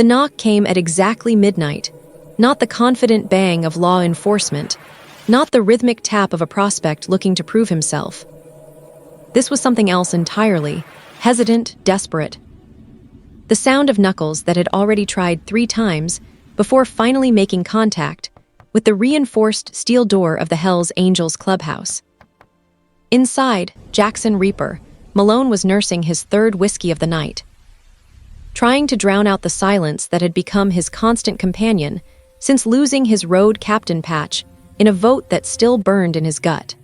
The knock came at exactly midnight, not the confident bang of law enforcement, not the rhythmic tap of a prospect looking to prove himself. This was something else entirely, hesitant, desperate. The sound of knuckles that had already tried 3 times before finally making contact with the reinforced steel door of the Hells Angels clubhouse. Inside, Jackson Reaper, Malone was nursing his 3rd whiskey of the night, trying to drown out the silence that had become his constant companion since losing his road captain patch in a vote that still burned in his gut.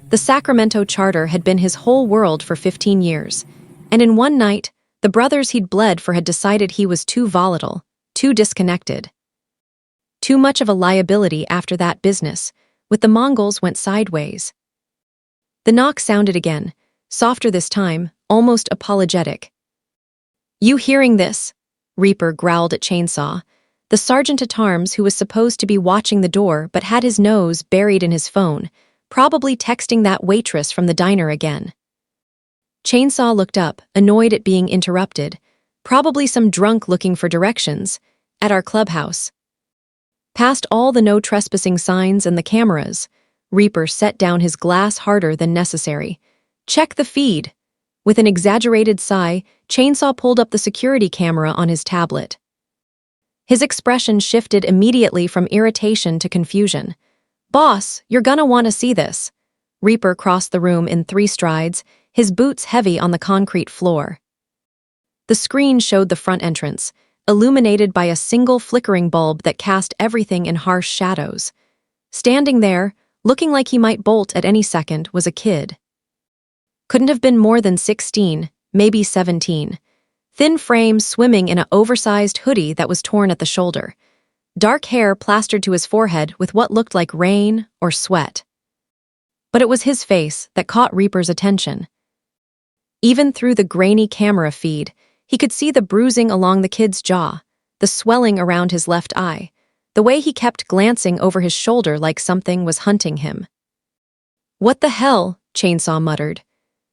The Sacramento Charter had been his whole world for 15 years, and in one night, the brothers he'd bled for had decided he was too volatile, too disconnected. Too much of a liability after that business, with the Mongols went sideways. The knock sounded again, softer this time, almost apologetic. "You hearing this?" Reaper growled at Chainsaw, the sergeant-at-arms who was supposed to be watching the door but had his nose buried in his phone, probably texting that waitress from the diner again. Chainsaw looked up, annoyed at being interrupted, probably some drunk looking for directions, at our clubhouse. Past all the no trespassing signs and the cameras, Reaper set down his glass harder than necessary. "Check the feed." With an exaggerated sigh, Chainsaw pulled up the security camera on his tablet. His expression shifted immediately from irritation to confusion. "Boss, you're gonna want to see this." Reaper crossed the room in 3 strides, his boots heavy on the concrete floor. The screen showed the front entrance, illuminated by a single flickering bulb that cast everything in harsh shadows. Standing there, looking like he might bolt at any second, was a kid. Couldn't have been more than 16, maybe 17. Thin frame swimming in an oversized hoodie that was torn at the shoulder. Dark hair plastered to his forehead with what looked like rain or sweat. But it was his face that caught Reaper's attention. Even through the grainy camera feed, he could see the bruising along the kid's jaw, the swelling around his left eye, the way he kept glancing over his shoulder like something was hunting him. "What the hell?" Chainsaw muttered.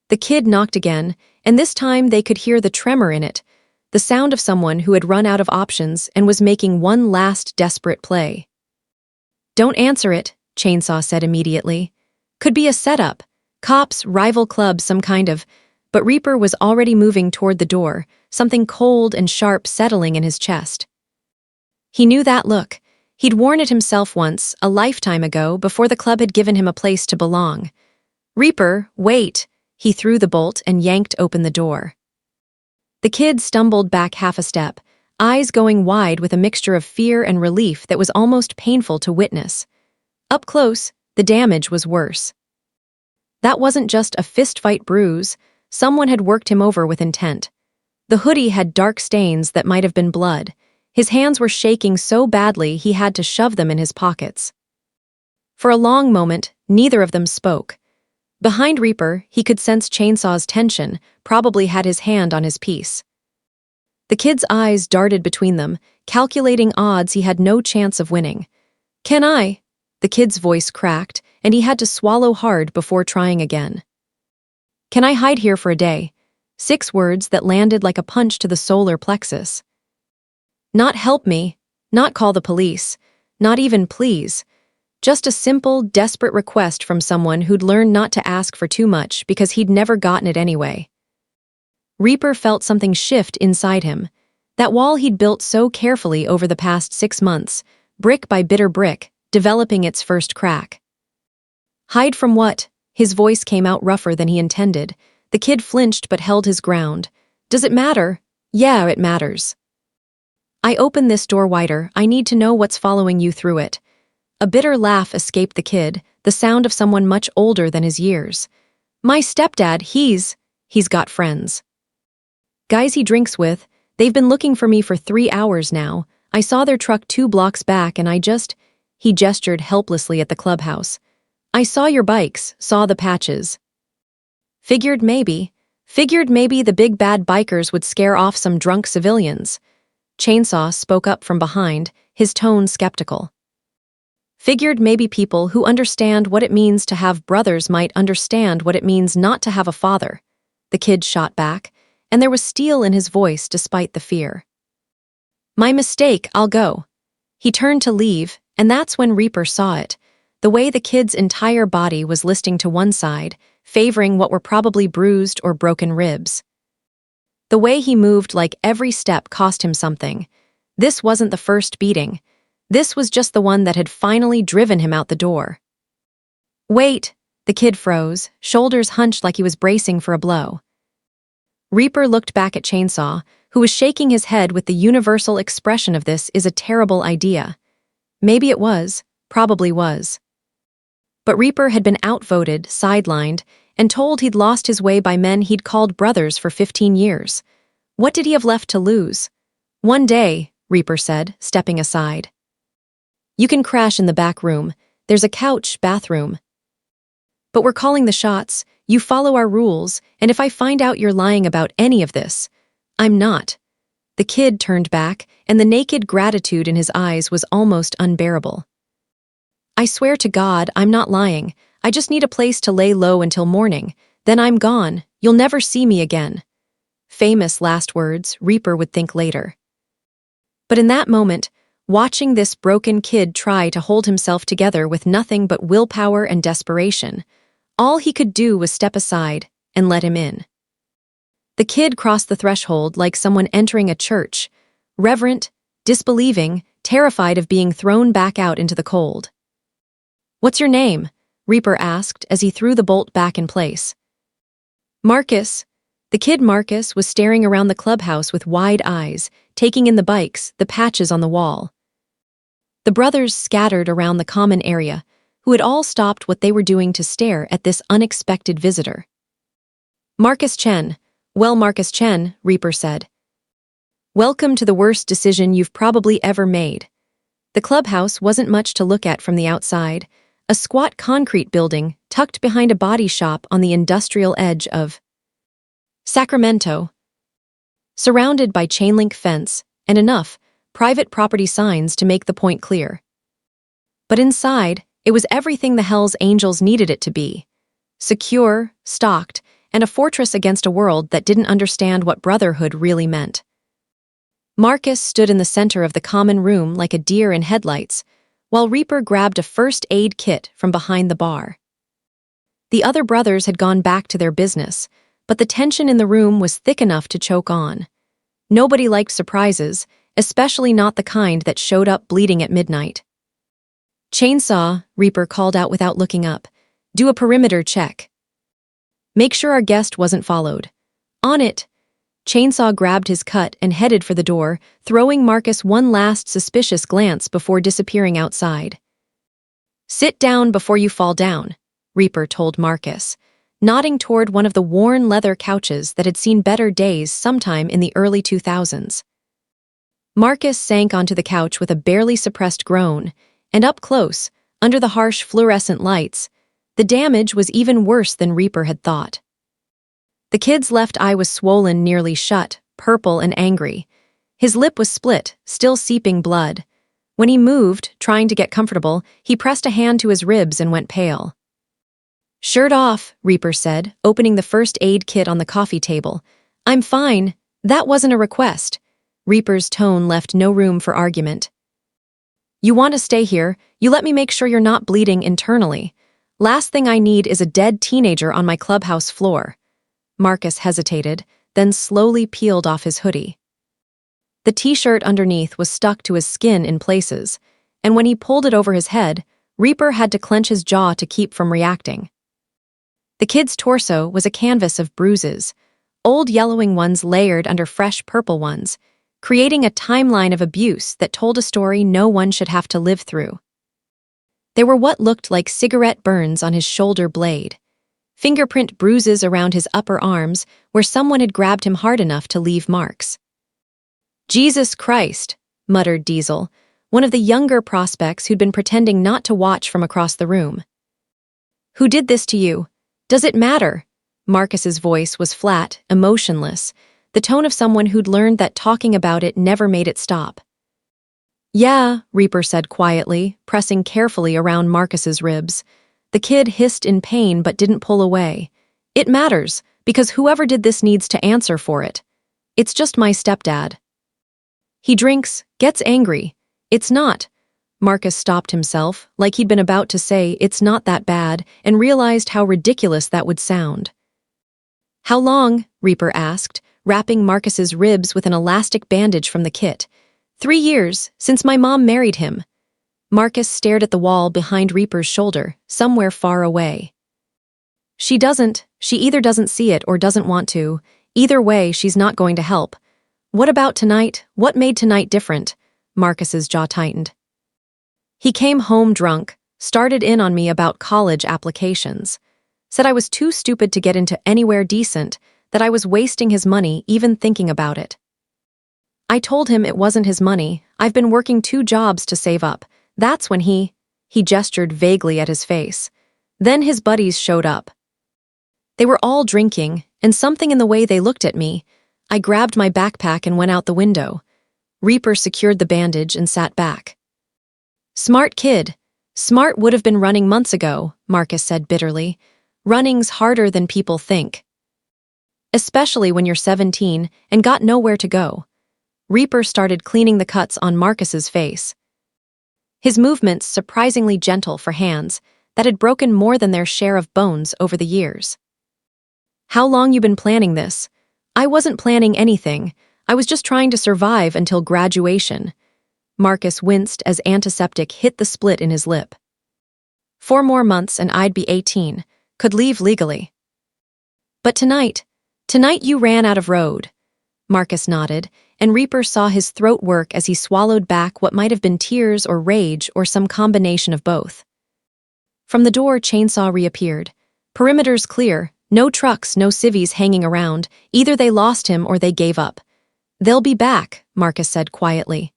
The kid knocked again, and this time they could hear the tremor in it, the sound of someone who had run out of options and was making one last desperate play. "Don't answer it," Chainsaw said immediately. "Could be a setup. Cops, rival club, some kind of..." But Reaper was already moving toward the door, something cold and sharp settling in his chest. He knew that look. He'd worn it himself once, a lifetime ago, before the club had given him a place to belong. "Reaper, wait!" He threw the bolt and yanked open the door. The kid stumbled back half a step, eyes going wide with a mixture of fear and relief that was almost painful to witness. Up close, the damage was worse. That wasn't just a fistfight bruise. Someone had worked him over with intent. The hoodie had dark stains that might have been blood. His hands were shaking so badly he had to shove them in his pockets. For a long moment, neither of them spoke. Behind Reaper, he could sense Chainsaw's tension, probably had his hand on his piece. The kid's eyes darted between them, calculating odds he had no chance of winning. "Can I?" The kid's voice cracked, and he had to swallow hard before trying again. "Can I hide here for a day?" 6 words that landed like a punch to the solar plexus. Not "help me," not "call the police," not even "please." Just a simple, desperate request from someone who'd learned not to ask for too much because he'd never gotten it anyway. Reaper felt something shift inside him. That wall he'd built so carefully over the past 6 months, brick by bitter brick, developing its first crack. "Hide from what?" His voice came out rougher than he intended. The kid flinched but held his ground. "Does it matter?" "Yeah, it matters. I open this door wider. I need to know what's following you through it." A bitter laugh escaped the kid, the sound of someone much older than his years. "My stepdad, he's got friends. Guys he drinks with. They've been looking for me for 3 hours now. I saw their truck 2 blocks back and He gestured helplessly at the clubhouse. "I saw your bikes, saw the patches. Figured maybe the big bad bikers would scare off some drunk civilians." Chainsaw spoke up from behind, his tone skeptical. "Figured maybe people who understand what it means to have brothers might understand what it means not to have a father," the kid shot back, and there was steel in his voice despite the fear. My mistake, I'll go. He turned to leave, and that's when Reaper saw it. The way the kid's entire body was listing to one side, favoring what were probably bruised or broken ribs. The way he moved, like every step, cost him something. This wasn't the first beating. This was just the one that had finally driven him out the door. Wait! The kid froze, shoulders hunched like he was bracing for a blow. Reaper looked back at Chainsaw, who was shaking his head with the universal expression of "this is a terrible idea." Maybe it was, probably was. But Reaper had been outvoted, sidelined, and told he'd lost his way by men he'd called brothers for 15 years. What did he have left to lose? One day, Reaper said, stepping aside. You can crash in the back room. There's a couch, bathroom. But we're calling the shots. You follow our rules, and if I find out you're lying about any of this, I'm not. The kid turned back, and the naked gratitude in his eyes was almost unbearable. I swear to God, I'm not lying. I just need a place to lay low until morning. Then I'm gone. You'll never see me again. Famous last words, Reaper would think later. But in that moment, watching this broken kid try to hold himself together with nothing but willpower and desperation, all he could do was step aside and let him in. The kid crossed the threshold like someone entering a church, reverent, disbelieving, terrified of being thrown back out into the cold. What's your name? Reaper asked as he threw the bolt back in place. Marcus. The kid Marcus was staring around the clubhouse with wide eyes, taking in the bikes, the patches on the wall. The brothers scattered around the common area, who had all stopped what they were doing to stare at this unexpected visitor. Marcus Chen. Well, Marcus Chen, Reaper said. Welcome to the worst decision you've probably ever made. The clubhouse wasn't much to look at from the outside, a squat concrete building tucked behind a body shop on the industrial edge of Sacramento. Surrounded by chain-link fence and enough private property signs to make the point clear. But inside, it was everything the Hells Angels needed it to be. Secure, stocked, and a fortress against a world that didn't understand what brotherhood really meant. Marcus stood in the center of the common room like a deer in headlights, while Reaper grabbed a first aid kit from behind the bar. The other brothers had gone back to their business, but the tension in the room was thick enough to choke on. Nobody liked surprises, especially not the kind that showed up bleeding at midnight. Chainsaw, Reaper called out without looking up. Do a perimeter check. Make sure our guest wasn't followed. On it. Chainsaw grabbed his cut and headed for the door, throwing Marcus one last suspicious glance before disappearing outside. Sit down before you fall down, Reaper told Marcus, nodding toward one of the worn leather couches that had seen better days sometime in the early 2000s. Marcus sank onto the couch with a barely suppressed groan, and up close, under the harsh fluorescent lights, the damage was even worse than Reaper had thought. The kid's left eye was swollen nearly shut, purple and angry. His lip was split, still seeping blood. When he moved, trying to get comfortable, he pressed a hand to his ribs and went pale. Shirt off, Reaper said, opening the first aid kit on the coffee table. I'm fine. That wasn't a request. Reaper's tone left no room for argument. You want to stay here, you let me make sure you're not bleeding internally. Last thing I need is a dead teenager on my clubhouse floor. Marcus hesitated, then slowly peeled off his hoodie. The t-shirt underneath was stuck to his skin in places, and when he pulled it over his head, Reaper had to clench his jaw to keep from reacting. The kid's torso was a canvas of bruises, old yellowing ones layered under fresh purple ones, creating a timeline of abuse that told a story no one should have to live through. There were what looked like cigarette burns on his shoulder blade, fingerprint bruises around his upper arms where someone had grabbed him hard enough to leave marks. Jesus Christ, muttered Diesel, one of the younger prospects who'd been pretending not to watch from across the room. Who did this to you? Does it matter? Marcus's voice was flat, emotionless, the tone of someone who'd learned that talking about it never made it stop. Yeah, Reaper said quietly, pressing carefully around Marcus's ribs. The kid hissed in pain but didn't pull away. It matters, because whoever did this needs to answer for it. It's just my stepdad. He drinks, gets angry. It's not. Marcus stopped himself, like he'd been about to say it's not that bad, and realized how ridiculous that would sound. How long? Reaper asked, wrapping Marcus's ribs with an elastic bandage from the kit. 3 years, since my mom married him. Marcus stared at the wall behind Reaper's shoulder, somewhere far away. She either doesn't see it or doesn't want to. Either way, she's not going to help. What about tonight? What made tonight different? Marcus's jaw tightened. He came home drunk, started in on me about college applications. Said I was too stupid to get into anywhere decent, that I was wasting his money even thinking about it. I told him it wasn't his money. I've been working 2 jobs to save up. That's when he gestured vaguely at his face. Then his buddies showed up. They were all drinking, and something in the way they looked at me. I grabbed my backpack and went out the window. Reaper secured the bandage and sat back. Smart kid. Smart would have been running months ago, Marcus said bitterly. Running's harder than people think. Especially when you're 17 and got nowhere to go. Reaper started cleaning the cuts on Marcus's face. His movements surprisingly gentle for hands that had broken more than their share of bones over the years. How long you been planning this? I wasn't planning anything. I was just trying to survive until graduation. Marcus winced as antiseptic hit the split in his lip. 4 more months and I'd be 18, could leave legally. But tonight you ran out of road. Marcus nodded, and Reaper saw his throat work as he swallowed back what might have been tears or rage or some combination of both. From the door, Chainsaw reappeared. Perimeter's clear, no trucks, no civvies hanging around. Either they lost him or they gave up. They'll be back, Marcus said quietly.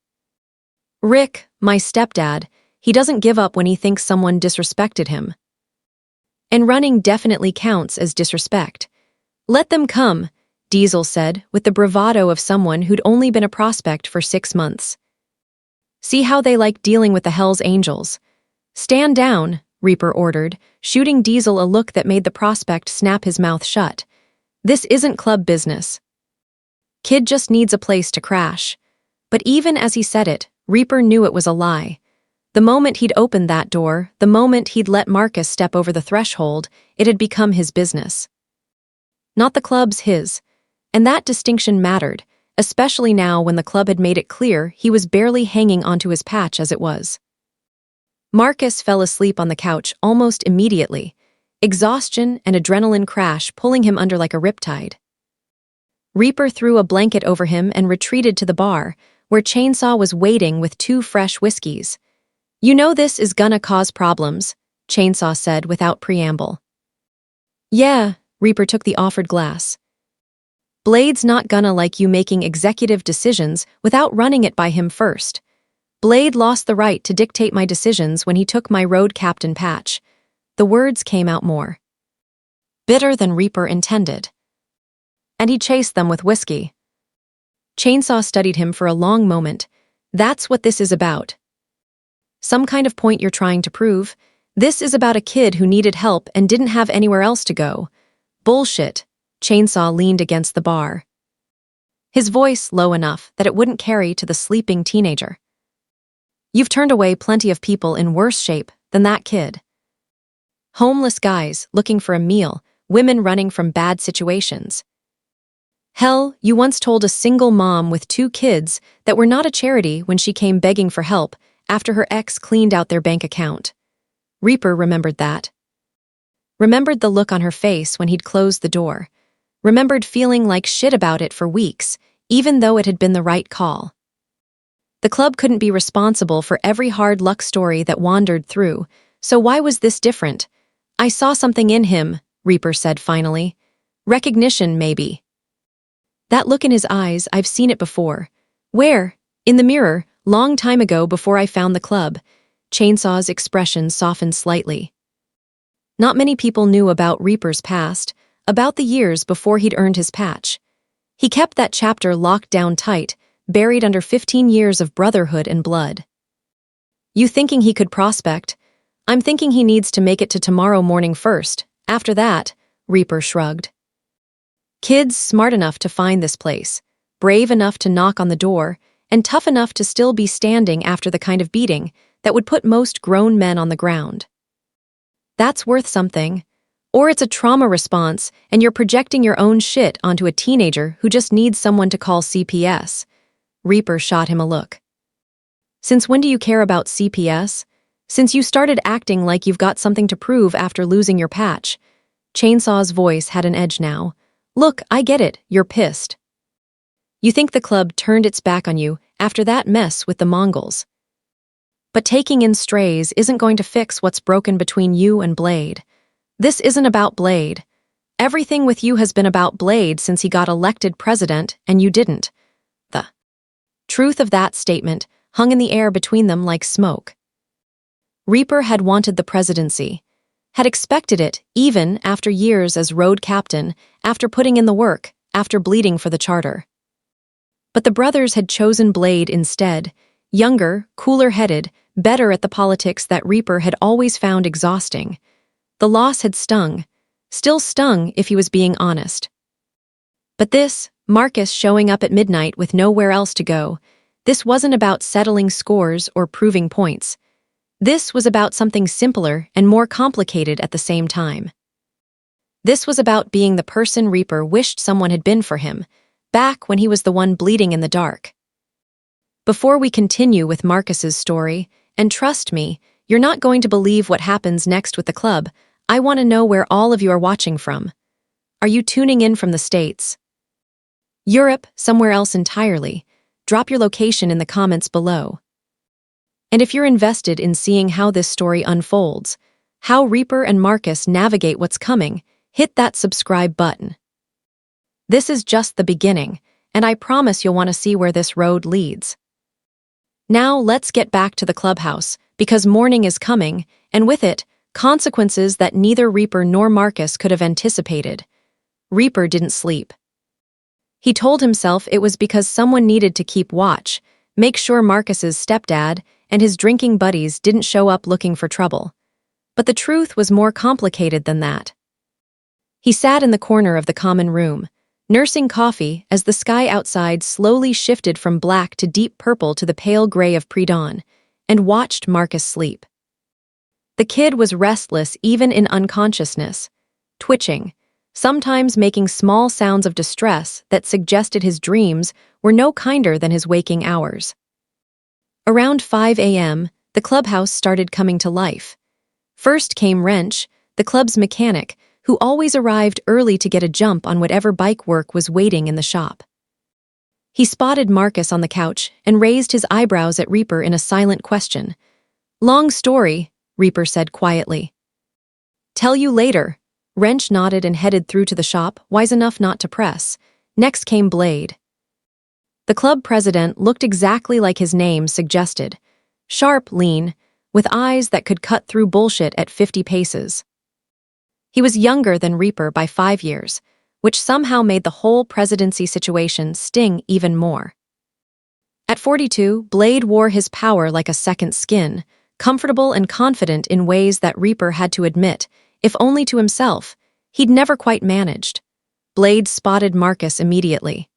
Rick, my stepdad, he doesn't give up when he thinks someone disrespected him. And running definitely counts as disrespect. Let them come, Diesel said, with the bravado of someone who'd only been a prospect for 6 months. See how they like dealing with the Hell's Angels. Stand down, Reaper ordered, shooting Diesel a look that made the prospect snap his mouth shut. This isn't club business. Kid just needs a place to crash. But even as he said it, Reaper knew it was a lie. The moment he'd opened that door, the moment he'd let Marcus step over the threshold, it had become his business. Not the club's his. And that distinction mattered, especially now when the club had made it clear he was barely hanging onto his patch as it was. Marcus fell asleep on the couch almost immediately, exhaustion and adrenaline crash pulling him under like a riptide. Reaper threw a blanket over him and retreated to the bar, where Chainsaw was waiting with 2 fresh whiskeys. You know this is gonna cause problems, Chainsaw said without preamble. Yeah, Reaper took the offered glass. Blade's not gonna like you making executive decisions without running it by him first. Blade lost the right to dictate my decisions when he took my road captain patch. The words came out more bitter than Reaper intended. And he chased them with whiskey. Chainsaw studied him for a long moment. That's what this is about. Some kind of point you're trying to prove. This is about a kid who needed help and didn't have anywhere else to go. Bullshit. Chainsaw leaned against the bar. His voice low enough that it wouldn't carry to the sleeping teenager. You've turned away plenty of people in worse shape than that kid. Homeless guys looking for a meal, women running from bad situations. Hell, you once told a single mom with 2 kids that were not a charity when she came begging for help after her ex cleaned out their bank account. Reaper remembered that. Remembered the look on her face when he'd closed the door. Remembered feeling like shit about it for weeks, even though it had been the right call. The club couldn't be responsible for every hard luck story that wandered through, so why was this different? I saw something in him, Reaper said finally. Recognition, maybe. That look in his eyes, I've seen it before. Where? In the mirror, long time ago before I found the club. Chainsaw's expression softened slightly. Not many people knew about Reaper's past, about the years before he'd earned his patch. He kept that chapter locked down tight, buried under 15 years of brotherhood and blood. You thinking he could prospect? I'm thinking he needs to make it to tomorrow morning first. After that, Reaper shrugged. Kids smart enough to find this place, brave enough to knock on the door, and tough enough to still be standing after the kind of beating that would put most grown men on the ground. That's worth something. Or it's a trauma response and you're projecting your own shit onto a teenager who just needs someone to call CPS. Reaper shot him a look. Since when do you care about CPS? Since you started acting like you've got something to prove after losing your patch. Chainsaw's voice had an edge now. Look, I get it, you're pissed. You think the club turned its back on you after that mess with the Mongols. But taking in strays isn't going to fix what's broken between you and Blade. This isn't about Blade. Everything with you has been about Blade since he got elected president, and you didn't. The truth of that statement hung in the air between them like smoke. Reaper had wanted the presidency, had expected it even after years as road captain, after putting in the work, after bleeding for the charter. But the brothers had chosen Blade instead, younger, cooler-headed, better at the politics that Reaper had always found exhausting. The loss had stung, still stung if he was being honest. But this, Marcus showing up at midnight with nowhere else to go, this wasn't about settling scores or proving points. This was about something simpler and more complicated at the same time. This was about being the person Reaper wished someone had been for him, back when he was the one bleeding in the dark. Before we continue with Marcus's story, and trust me, you're not going to believe what happens next with the club, I want to know where all of you are watching from. Are you tuning in from the States? Europe, somewhere else entirely? Drop your location in the comments below. And if you're invested in seeing how this story unfolds, how Reaper and Marcus navigate what's coming, hit that subscribe button. This is just the beginning, and I promise you'll want to see where this road leads. Now let's get back to the clubhouse, because morning is coming, and with it, consequences that neither Reaper nor Marcus could have anticipated. Reaper didn't sleep. He told himself it was because someone needed to keep watch, make sure Marcus's stepdad and his drinking buddies didn't show up looking for trouble. But the truth was more complicated than that. He sat in the corner of the common room, nursing coffee as the sky outside slowly shifted from black to deep purple to the pale gray of pre-dawn, and watched Marcus sleep. The kid was restless even in unconsciousness, twitching, sometimes making small sounds of distress that suggested his dreams were no kinder than his waking hours. Around 5 a.m., the clubhouse started coming to life. First came Wrench, the club's mechanic, who always arrived early to get a jump on whatever bike work was waiting in the shop. He spotted Marcus on the couch and raised his eyebrows at Reaper in a silent question. "Long story," Reaper said quietly. "Tell you later." Wrench nodded and headed through to the shop, wise enough not to press. Next came Blade. The club president looked exactly like his name suggested. Sharp, lean, with eyes that could cut through bullshit at 50 paces. He was younger than Reaper by 5 years, which somehow made the whole presidency situation sting even more. At 42, Blade wore his power like a second skin, comfortable and confident in ways that Reaper had to admit, if only to himself, he'd never quite managed. Blade spotted Marcus immediately.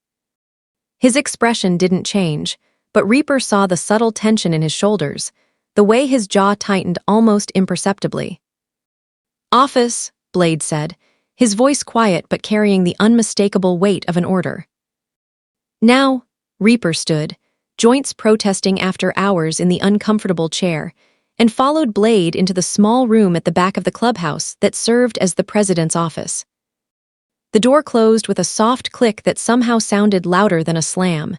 His expression didn't change, but Reaper saw the subtle tension in his shoulders, the way his jaw tightened almost imperceptibly. "Office," Blade said, his voice quiet but carrying the unmistakable weight of an order. "Now," Reaper stood, joints protesting after hours in the uncomfortable chair, and followed Blade into the small room at the back of the clubhouse that served as the president's office. The door closed with a soft click that somehow sounded louder than a slam.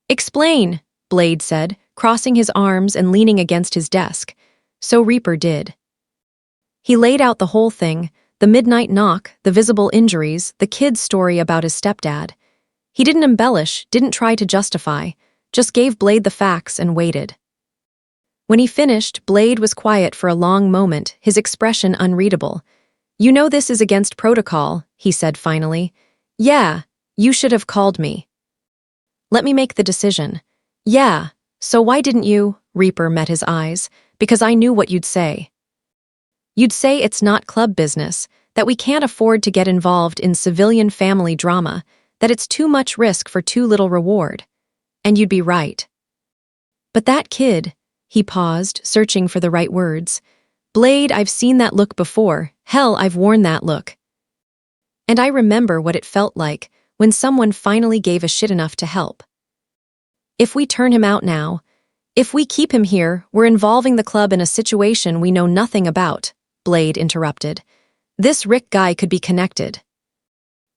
"Explain," Blade said, crossing his arms and leaning against his desk. So Reaper did. He laid out the whole thing, the midnight knock, the visible injuries, the kid's story about his stepdad. He didn't embellish, didn't try to justify, just gave Blade the facts and waited. When he finished, Blade was quiet for a long moment, his expression unreadable. "You know this is against protocol," he said finally. "Yeah, you should have called me." "Let me make the decision." "Yeah, so why didn't you?" Reaper met his eyes. "Because I knew what you'd say. You'd say it's not club business, that we can't afford to get involved in civilian family drama, that it's too much risk for too little reward. And you'd be right. But that kid, he paused, searching for the right words. Blade, I've seen that look before. Hell, I've worn that look. And I remember what it felt like when someone finally gave a shit enough to help. If we turn him out now, if we keep him here, we're involving the club in a situation we know nothing about, Blade interrupted. This Rick guy could be connected.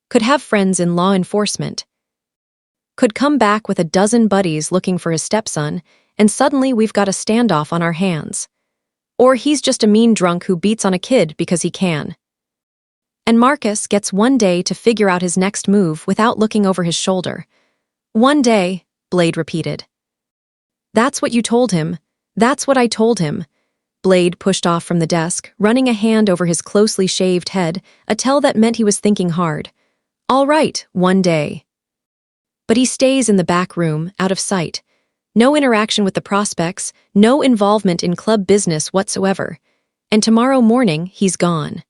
Could have friends in law enforcement. Could come back with a dozen buddies looking for his stepson, and suddenly we've got a standoff on our hands. Or he's just a mean drunk who beats on a kid because he can. And Marcus gets one day to figure out his next move without looking over his shoulder. One day, Blade repeated. That's what you told him. That's what I told him. Blade pushed off from the desk, running a hand over his closely shaved head, a tell that meant he was thinking hard. All right, one day. But he stays in the back room, out of sight. No interaction with the prospects, no involvement in club business whatsoever. And tomorrow morning, he's gone.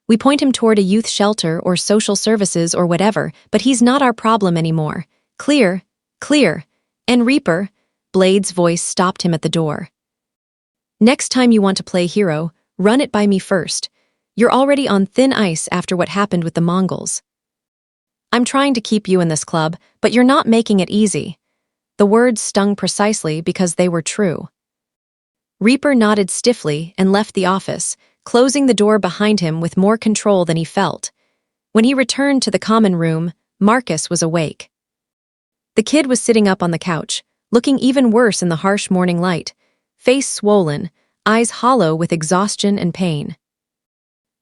We point him toward a youth shelter or social services or whatever, but he's not our problem anymore. Clear, clear. And Reaper, Blade's voice stopped him at the door. Next time you want to play hero, run it by me first. You're already on thin ice after what happened with the Mongols. I'm trying to keep you in this club, but you're not making it easy. The words stung precisely because they were true. Reaper nodded stiffly and left the office, closing the door behind him with more control than he felt. When he returned to the common room, Marcus was awake. The kid was sitting up on the couch, looking even worse in the harsh morning light, face swollen, eyes hollow with exhaustion and pain.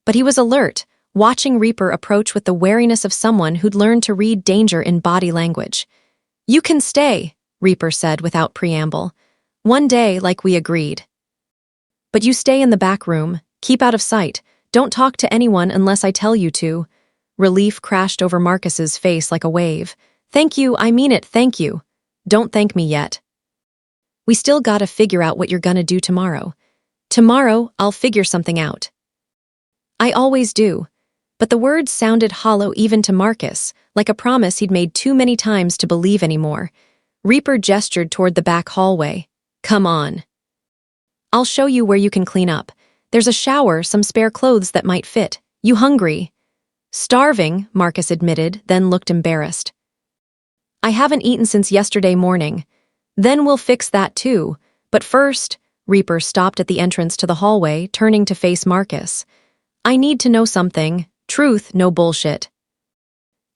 But he was alert, watching Reaper approach with the wariness of someone who'd learned to read danger in body language. You can stay, Reaper said without preamble. One day, like we agreed. But you stay in the back room, keep out of sight, don't talk to anyone unless I tell you to. Relief crashed over Marcus's face like a wave. Thank you, I mean it, thank you. Don't thank me yet. We still gotta figure out what you're gonna do tomorrow. Tomorrow, I'll figure something out. I always do. But the words sounded hollow even to Marcus, like a promise he'd made too many times to believe anymore. Reaper gestured toward the back hallway. Come on. I'll show you where you can clean up. There's a shower, some spare clothes that might fit. You hungry? Starving, Marcus admitted, then looked embarrassed. I haven't eaten since yesterday morning. Then we'll fix that too. But first, Reaper stopped at the entrance to the hallway, turning to face Marcus. I need to know something. Truth, no bullshit.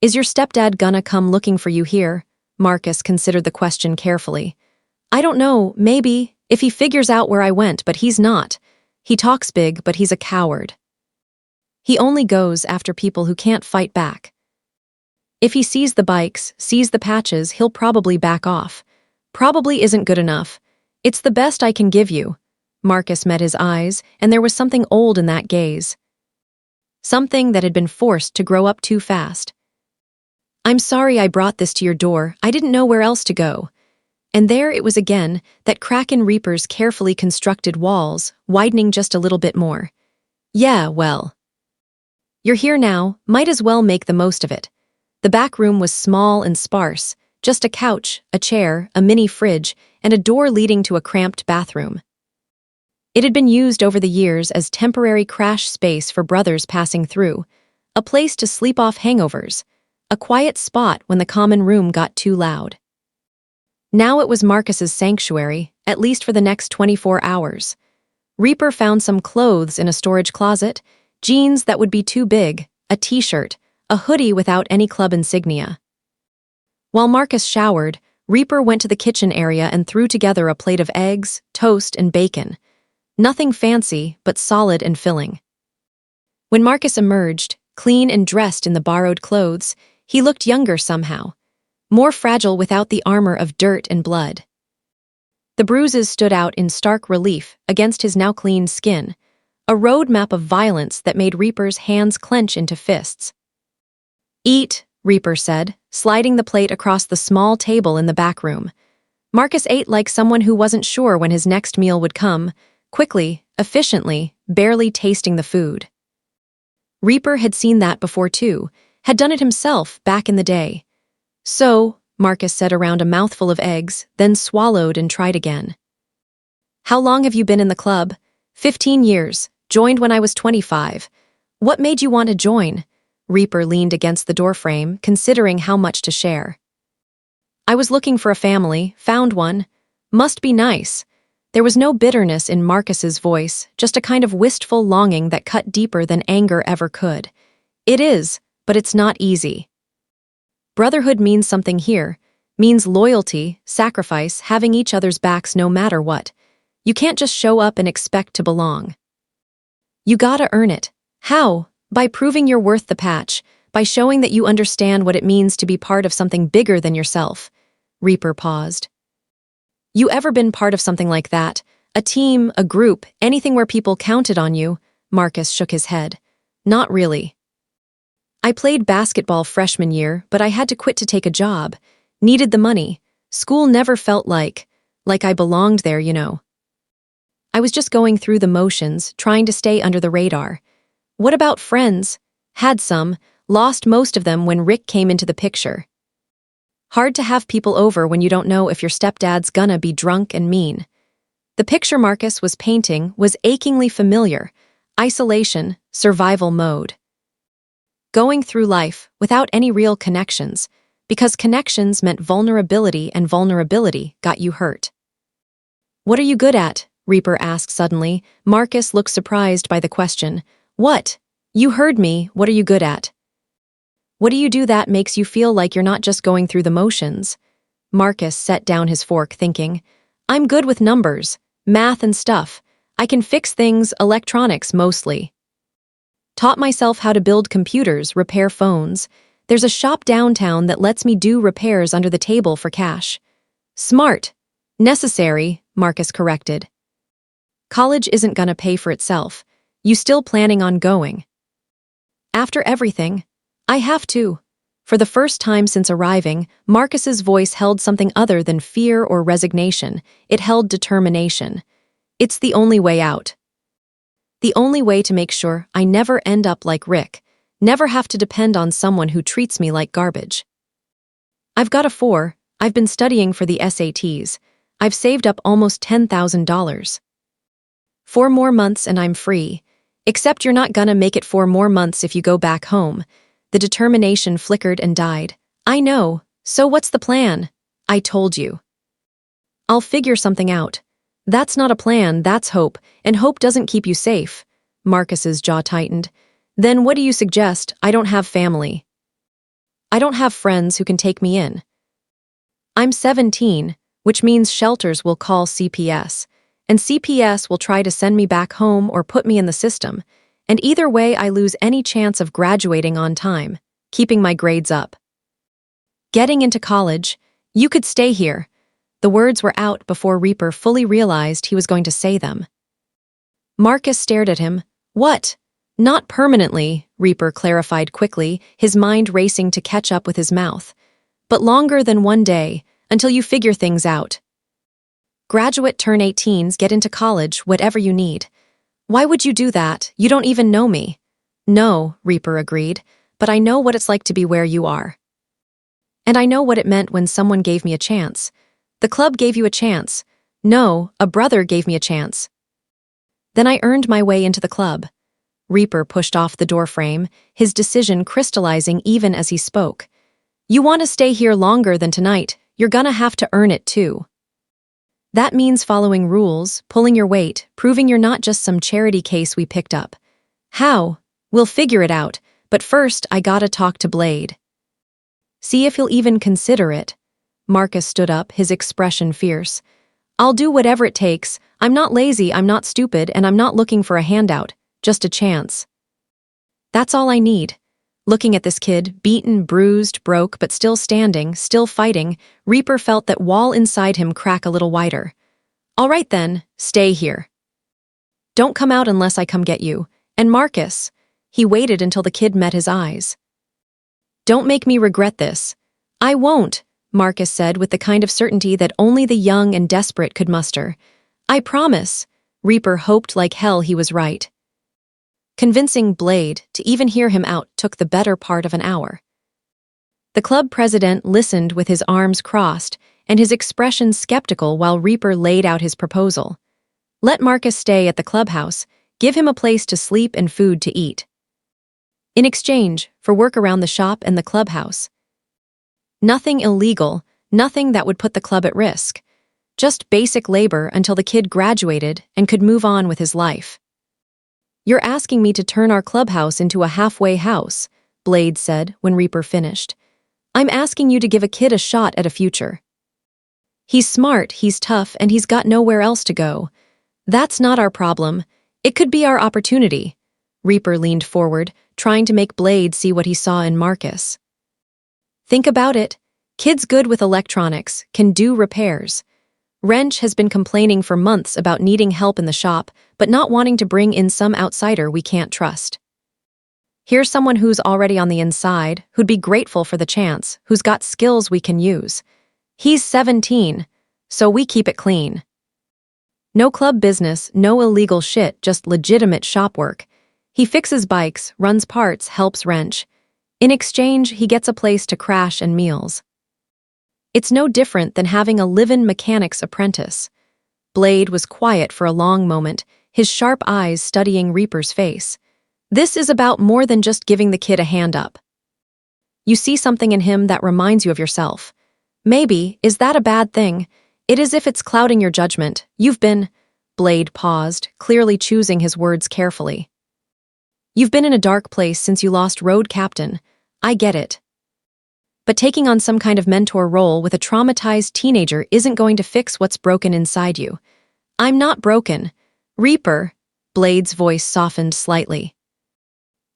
Is your stepdad gonna come looking for you here? Marcus considered the question carefully. I don't know, maybe, if he figures out where I went, but he's not. He talks big, but he's a coward. He only goes after people who can't fight back. If he sees the bikes, sees the patches, he'll probably back off. Probably isn't good enough. It's the best I can give you. Marcus met his eyes, and there was something old in that gaze. Something that had been forced to grow up too fast. I'm sorry I brought this to your door. I didn't know where else to go. And there it was again, that crack in Reaper's carefully constructed walls, widening just a little bit more. Yeah, well. You're here now, might as well make the most of it. The back room was small and sparse, just a couch, a chair, a mini fridge, and a door leading to a cramped bathroom. It had been used over the years as temporary crash space for brothers passing through, a place to sleep off hangovers, a quiet spot when the common room got too loud. Now it was Marcus's sanctuary, at least for the next 24 hours. Reaper found some clothes in a storage closet, jeans that would be too big, a t-shirt, a hoodie without any club insignia. While Marcus showered, Reaper went to the kitchen area and threw together a plate of eggs, toast, and bacon. Nothing fancy, but solid and filling. When Marcus emerged, clean and dressed in the borrowed clothes, he looked younger somehow, more fragile without the armor of dirt and blood. The bruises stood out in stark relief against his now clean skin, a roadmap of violence that made Reaper's hands clench into fists. Eat, Reaper said, sliding the plate across the small table in the back room. Marcus ate like someone who wasn't sure when his next meal would come, quickly, efficiently, barely tasting the food. Reaper had seen that before too, had done it himself back in the day. So, Marcus said around a mouthful of eggs, then swallowed and tried again. How long have you been in the club? 15 years. Joined when I was 25. What made you want to join? Reaper leaned against the doorframe, considering how much to share. I was looking for a family, found one. Must be nice. There was no bitterness in Marcus's voice, just a kind of wistful longing that cut deeper than anger ever could. It is, but it's not easy. Brotherhood means something here, means loyalty, sacrifice, having each other's backs no matter what. You can't just show up and expect to belong. You gotta earn it. How? By proving you're worth the patch, by showing that you understand what it means to be part of something bigger than yourself. Reaper paused. You ever been part of something like that? A team, a group, anything where people counted on you? Marcus shook his head. Not really. I played basketball freshman year, but I had to quit to take a job. Needed the money. School never felt like I belonged there, you know. I was just going through the motions, trying to stay under the radar. What about friends? Had some, lost most of them when Rick came into the picture. Hard to have people over when you don't know if your stepdad's gonna be drunk and mean. The picture Marcus was painting was achingly familiar. Isolation, survival mode. Going through life without any real connections, because connections meant vulnerability and vulnerability got you hurt. What are you good at? Reaper asked suddenly. Marcus looked surprised by the question. What? You heard me, what are you good at? What do you do that makes you feel like you're not just going through the motions? Marcus set down his fork, thinking, I'm good with numbers, math and stuff. I can fix things, electronics mostly. Taught myself how to build computers, repair phones. There's a shop downtown that lets me do repairs under the table for cash. Smart. Necessary, Marcus corrected. College isn't gonna pay for itself. You still planning on going? After everything, I have to. For the first time since arriving, Marcus's voice held something other than fear or resignation. It held determination. It's the only way out. The only way to make sure I never end up like Rick, never have to depend on someone who treats me like garbage. I've got a 4, I've been studying for the SATs. I've saved up almost $10,000. 4 more months and I'm free. Except you're not gonna make it 4 more months if you go back home. The determination flickered and died. I know, so what's the plan? I told you. I'll figure something out. That's not a plan, that's hope, and hope doesn't keep you safe. Marcus's jaw tightened. Then what do you suggest? I don't have family. I don't have friends who can take me in. I'm 17, which means shelters will call CPS, and CPS will try to send me back home or put me in the system, and either way I lose any chance of graduating on time, keeping my grades up. Getting into college, you could stay here. The words were out before Reaper fully realized he was going to say them. Marcus stared at him. What? Not permanently, Reaper clarified quickly, his mind racing to catch up with his mouth. But longer than 1 day, until you figure things out. Graduate turn 18s, get into college, whatever you need. Why would you do that? You don't even know me. No, Reaper agreed, but I know what it's like to be where you are. And I know what it meant when someone gave me a chance. The club gave you a chance. No, a brother gave me a chance. Then I earned my way into the club. Reaper pushed off the doorframe, his decision crystallizing even as he spoke. You want to stay here longer than tonight, you're gonna have to earn it too. That means following rules, pulling your weight, proving you're not just some charity case we picked up. How? We'll figure it out, but first I gotta talk to Blade. See if he'll even consider it. Marcus stood up, his expression fierce. I'll do whatever it takes. I'm not lazy, I'm not stupid, and I'm not looking for a handout, just a chance. That's all I need. Looking at this kid, beaten, bruised, broke, but still standing, still fighting, Reaper felt that wall inside him crack a little wider. All right then, stay here. Don't come out unless I come get you. And Marcus, he waited until the kid met his eyes. Don't make me regret this. I won't, Marcus said with the kind of certainty that only the young and desperate could muster. I promise. Reaper hoped like hell he was right. Convincing Blade to even hear him out took the better part of an hour. The club president listened with his arms crossed and his expression skeptical while Reaper laid out his proposal. Let Marcus stay at the clubhouse, give him a place to sleep and food to eat. In exchange for work around the shop and the clubhouse. Nothing illegal, nothing that would put the club at risk. Just basic labor until the kid graduated and could move on with his life. You're asking me to turn our clubhouse into a halfway house, Blade said when Reaper finished. I'm asking you to give a kid a shot at a future. He's smart, he's tough, and he's got nowhere else to go. That's not our problem. It could be our opportunity. Reaper leaned forward, trying to make Blade see what he saw in Marcus. Think about it. Kids good with electronics can do repairs. Wrench has been complaining for months about needing help in the shop, but not wanting to bring in some outsider we can't trust. Here's someone who's already on the inside, who'd be grateful for the chance, who's got skills we can use. He's 17, so we keep it clean. No club business, no illegal shit, just legitimate shop work. He fixes bikes, runs parts, helps Wrench. In exchange, he gets a place to crash and meals. It's no different than having a live-in mechanic's apprentice. Blade was quiet for a long moment, his sharp eyes studying Reaper's face. This is about more than just giving the kid a hand up. You see something in him that reminds you of yourself. Maybe, is that a bad thing? It is if it's clouding your judgment. You've been... Blade paused, clearly choosing his words carefully. You've been in a dark place since you lost Road Captain. I get it. But taking on some kind of mentor role with a traumatized teenager isn't going to fix what's broken inside you. I'm not broken. Reaper, Blade's voice softened slightly.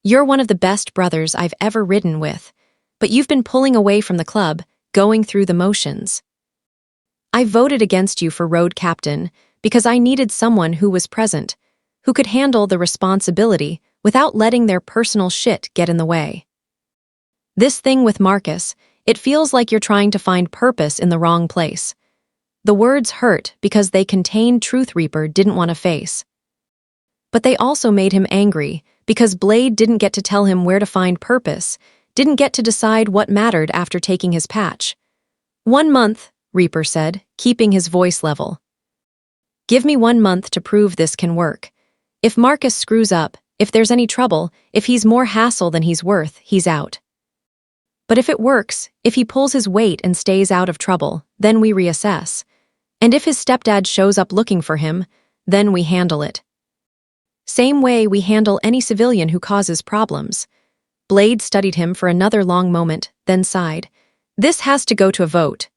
You're one of the best brothers I've ever ridden with, but you've been pulling away from the club, going through the motions. I voted against you for Road Captain because I needed someone who was present, who could handle the responsibility without letting their personal shit get in the way. This thing with Marcus, it feels like you're trying to find purpose in the wrong place. The words hurt because they contained truth Reaper didn't want to face. But they also made him angry because Blade didn't get to tell him where to find purpose, didn't get to decide what mattered after taking his patch. 1 month, Reaper said, keeping his voice level. Give me 1 month to prove this can work. If Marcus screws up, if there's any trouble, if he's more hassle than he's worth, he's out. But if it works, if he pulls his weight and stays out of trouble, then we reassess. And if his stepdad shows up looking for him, then we handle it. Same way we handle any civilian who causes problems. Blade studied him for another long moment, then sighed. This has to go to a vote.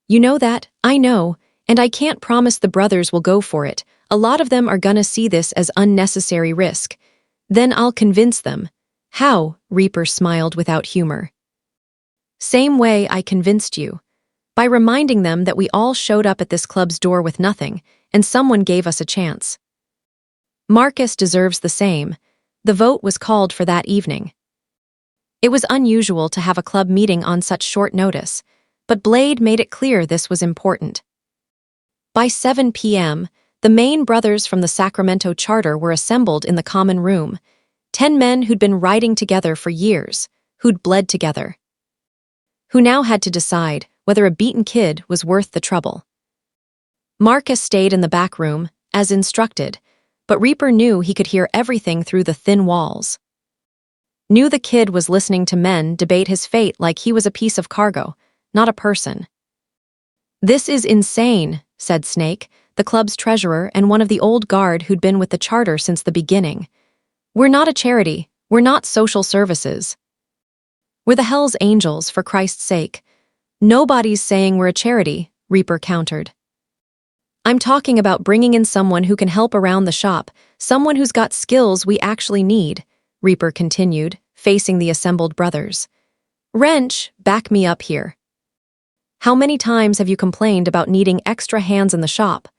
You know that, I know, and I can't promise the brothers will go for it. A lot of them are gonna see this as unnecessary risk. Then I'll convince them. How? Reaper smiled without humor. Same way I convinced you. By reminding them that we all showed up at this club's door with nothing, and someone gave us a chance. Marcus deserves the same. The vote was called for that evening. It was unusual to have a club meeting on such short notice, but Blade made it clear this was important. By 7 p.m., the main brothers from the Sacramento charter were assembled in the common room, 10 men who'd been riding together for years, who'd bled together, who now had to decide whether a beaten kid was worth the trouble. Marcus stayed in the back room, as instructed, but Reaper knew he could hear everything through the thin walls. Knew the kid was listening to men debate his fate like he was a piece of cargo, not a person. This is insane, said Snake, the club's treasurer and one of the old guard who'd been with the charter since the beginning. We're not a charity, we're not social services. We're the Hell's Angels, for Christ's sake. Nobody's saying we're a charity, Reaper countered. I'm talking about bringing in someone who can help around the shop, someone who's got skills we actually need, Reaper continued, facing the assembled brothers. Wrench, back me up here. How many times have you complained about needing extra hands in the shop?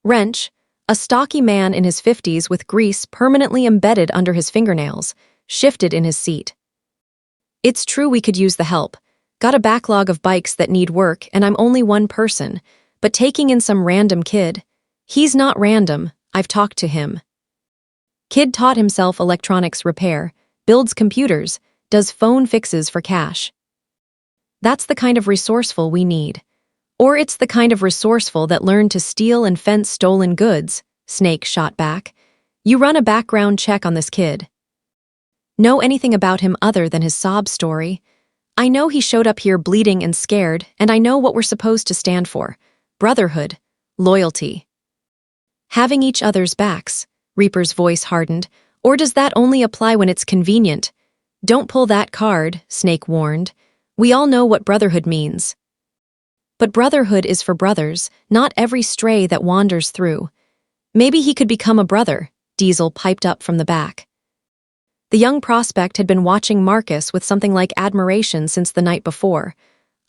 Wrench, a stocky man in his 50s with grease permanently embedded under his fingernails, shifted in his seat. It's true we could use the help. Got a backlog of bikes that need work and I'm only one person, but taking in some random kid, he's not random, I've talked to him. Kid taught himself electronics repair, builds computers, does phone fixes for cash. That's the kind of resourceful we need. Or it's the kind of resourceful that learned to steal and fence stolen goods, Snake shot back. You run a background check on this kid. Know anything about him other than his sob story? I know he showed up here bleeding and scared, and I know what we're supposed to stand for. Brotherhood. Loyalty. Having each other's backs, Reaper's voice hardened. Or does that only apply when it's convenient? Don't pull that card, Snake warned. We all know what brotherhood means. But brotherhood is for brothers, not every stray that wanders through. Maybe he could become a brother, Diesel piped up from the back. The young prospect had been watching Marcus with something like admiration since the night before.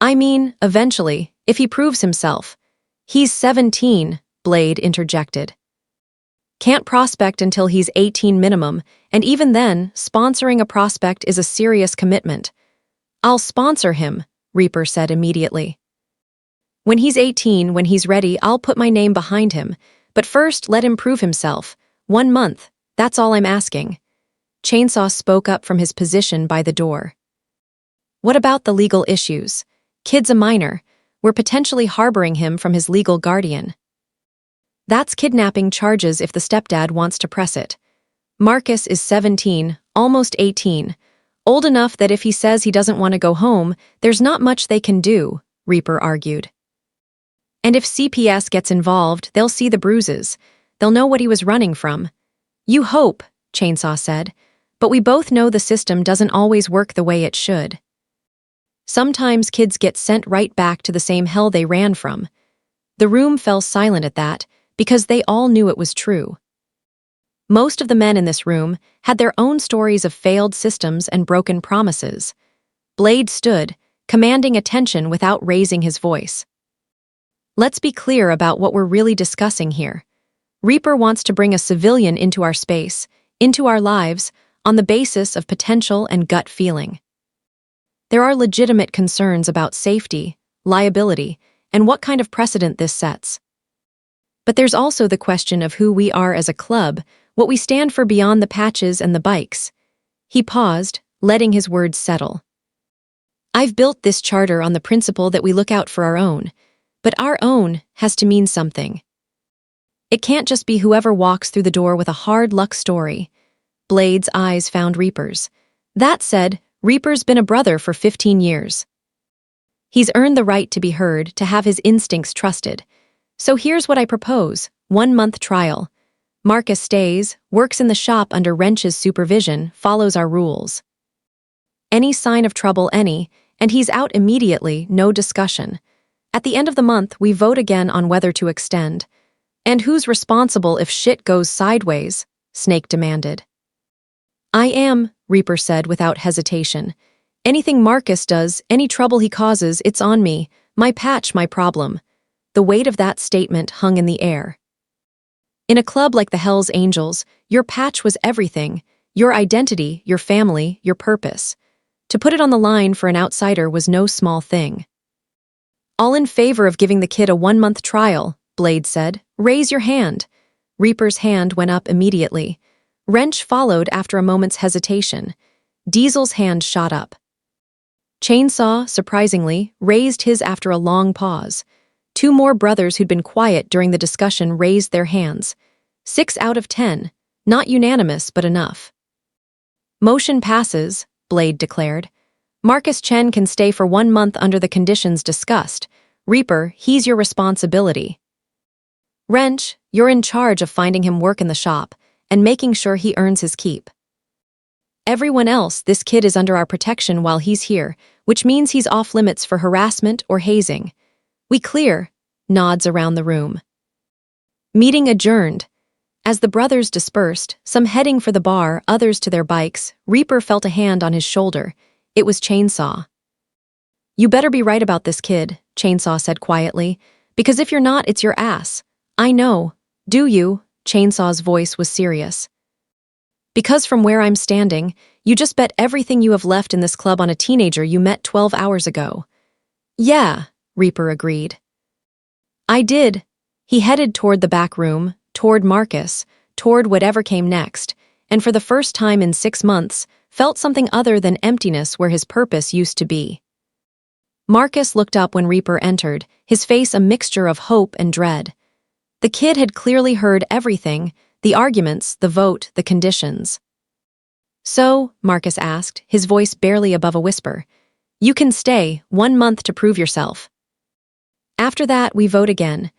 I mean, eventually, if he proves himself. He's 17, Blade interjected. Can't prospect until he's 18 minimum, and even then, sponsoring a prospect is a serious commitment. I'll sponsor him, Reaper said immediately. When he's 18, when he's ready, I'll put my name behind him, but first let him prove himself. 1 month, that's all I'm asking. Chainsaw spoke up from his position by the door. What about the legal issues? Kid's a minor. We're potentially harboring him from his legal guardian. That's kidnapping charges if the stepdad wants to press it. Marcus is 17, almost 18. Old enough that if he says he doesn't want to go home, there's not much they can do, Reaper argued. And if CPS gets involved, they'll see the bruises. They'll know what he was running from. You hope, Chainsaw said, but we both know the system doesn't always work the way it should. Sometimes kids get sent right back to the same hell they ran from. The room fell silent at that, because they all knew it was true. Most of the men in this room had their own stories of failed systems and broken promises. Blade stood, commanding attention without raising his voice. Let's be clear about what we're really discussing here. Reaper wants to bring a civilian into our space, into our lives, on the basis of potential and gut feeling. There are legitimate concerns about safety, liability, and what kind of precedent this sets. But there's also the question of who we are as a club, what we stand for beyond the patches and the bikes. He paused, letting his words settle. I've built this charter on the principle that we look out for our own, but our own has to mean something. It can't just be whoever walks through the door with a hard luck story. Blade's eyes found Reaper's. That said, Reaper's been a brother for 15 years. He's earned the right to be heard, to have his instincts trusted. So here's what I propose, 1 month trial. Marcus stays, works in the shop under Wrench's supervision, follows our rules. Any sign of trouble, and he's out immediately, no discussion. At the end of the month, we vote again on whether to extend. And who's responsible if shit goes sideways? Snake demanded. I am, Reaper said without hesitation. Anything Marcus does, any trouble he causes, it's on me. My patch, my problem. The weight of that statement hung in the air. In a club like the Hells Angels, your patch was everything. Your identity, your family, your purpose. To put it on the line for an outsider was no small thing. All in favor of giving the kid a 1 month trial, Blade said. Raise your hand. Reaper's hand went up immediately. Wrench followed after a moment's hesitation. Diesel's hand shot up. Chainsaw, surprisingly, raised his after a long pause. 2 more brothers who'd been quiet during the discussion raised their hands. 6 out of 10. Not unanimous, but enough. Motion passes, Blade declared. Marcus Chen can stay for 1 month under the conditions discussed. Reaper, he's your responsibility. Wrench, you're in charge of finding him work in the shop and making sure he earns his keep. Everyone else, this kid is under our protection while he's here, which means he's off limits for harassment or hazing. We clear, nods around the room. Meeting adjourned. As the brothers dispersed, some heading for the bar, others to their bikes, Reaper felt a hand on his shoulder. It was Chainsaw. You better be right about this kid, Chainsaw said quietly, because if you're not, it's your ass. I know. Do you? Chainsaw's voice was serious. Because from where I'm standing, you just bet everything you have left in this club on a teenager you met 12 hours ago. Yeah, Reaper agreed. I did. He headed toward the back room, toward Marcus, toward whatever came next, and for the first time in 6 months, felt something other than emptiness where his purpose used to be. Marcus looked up when Reaper entered, his face a mixture of hope and dread. The kid had clearly heard everything, the arguments, the vote, the conditions. "So," Marcus asked, his voice barely above a whisper, "you can stay 1 month to prove yourself. After that, we vote again."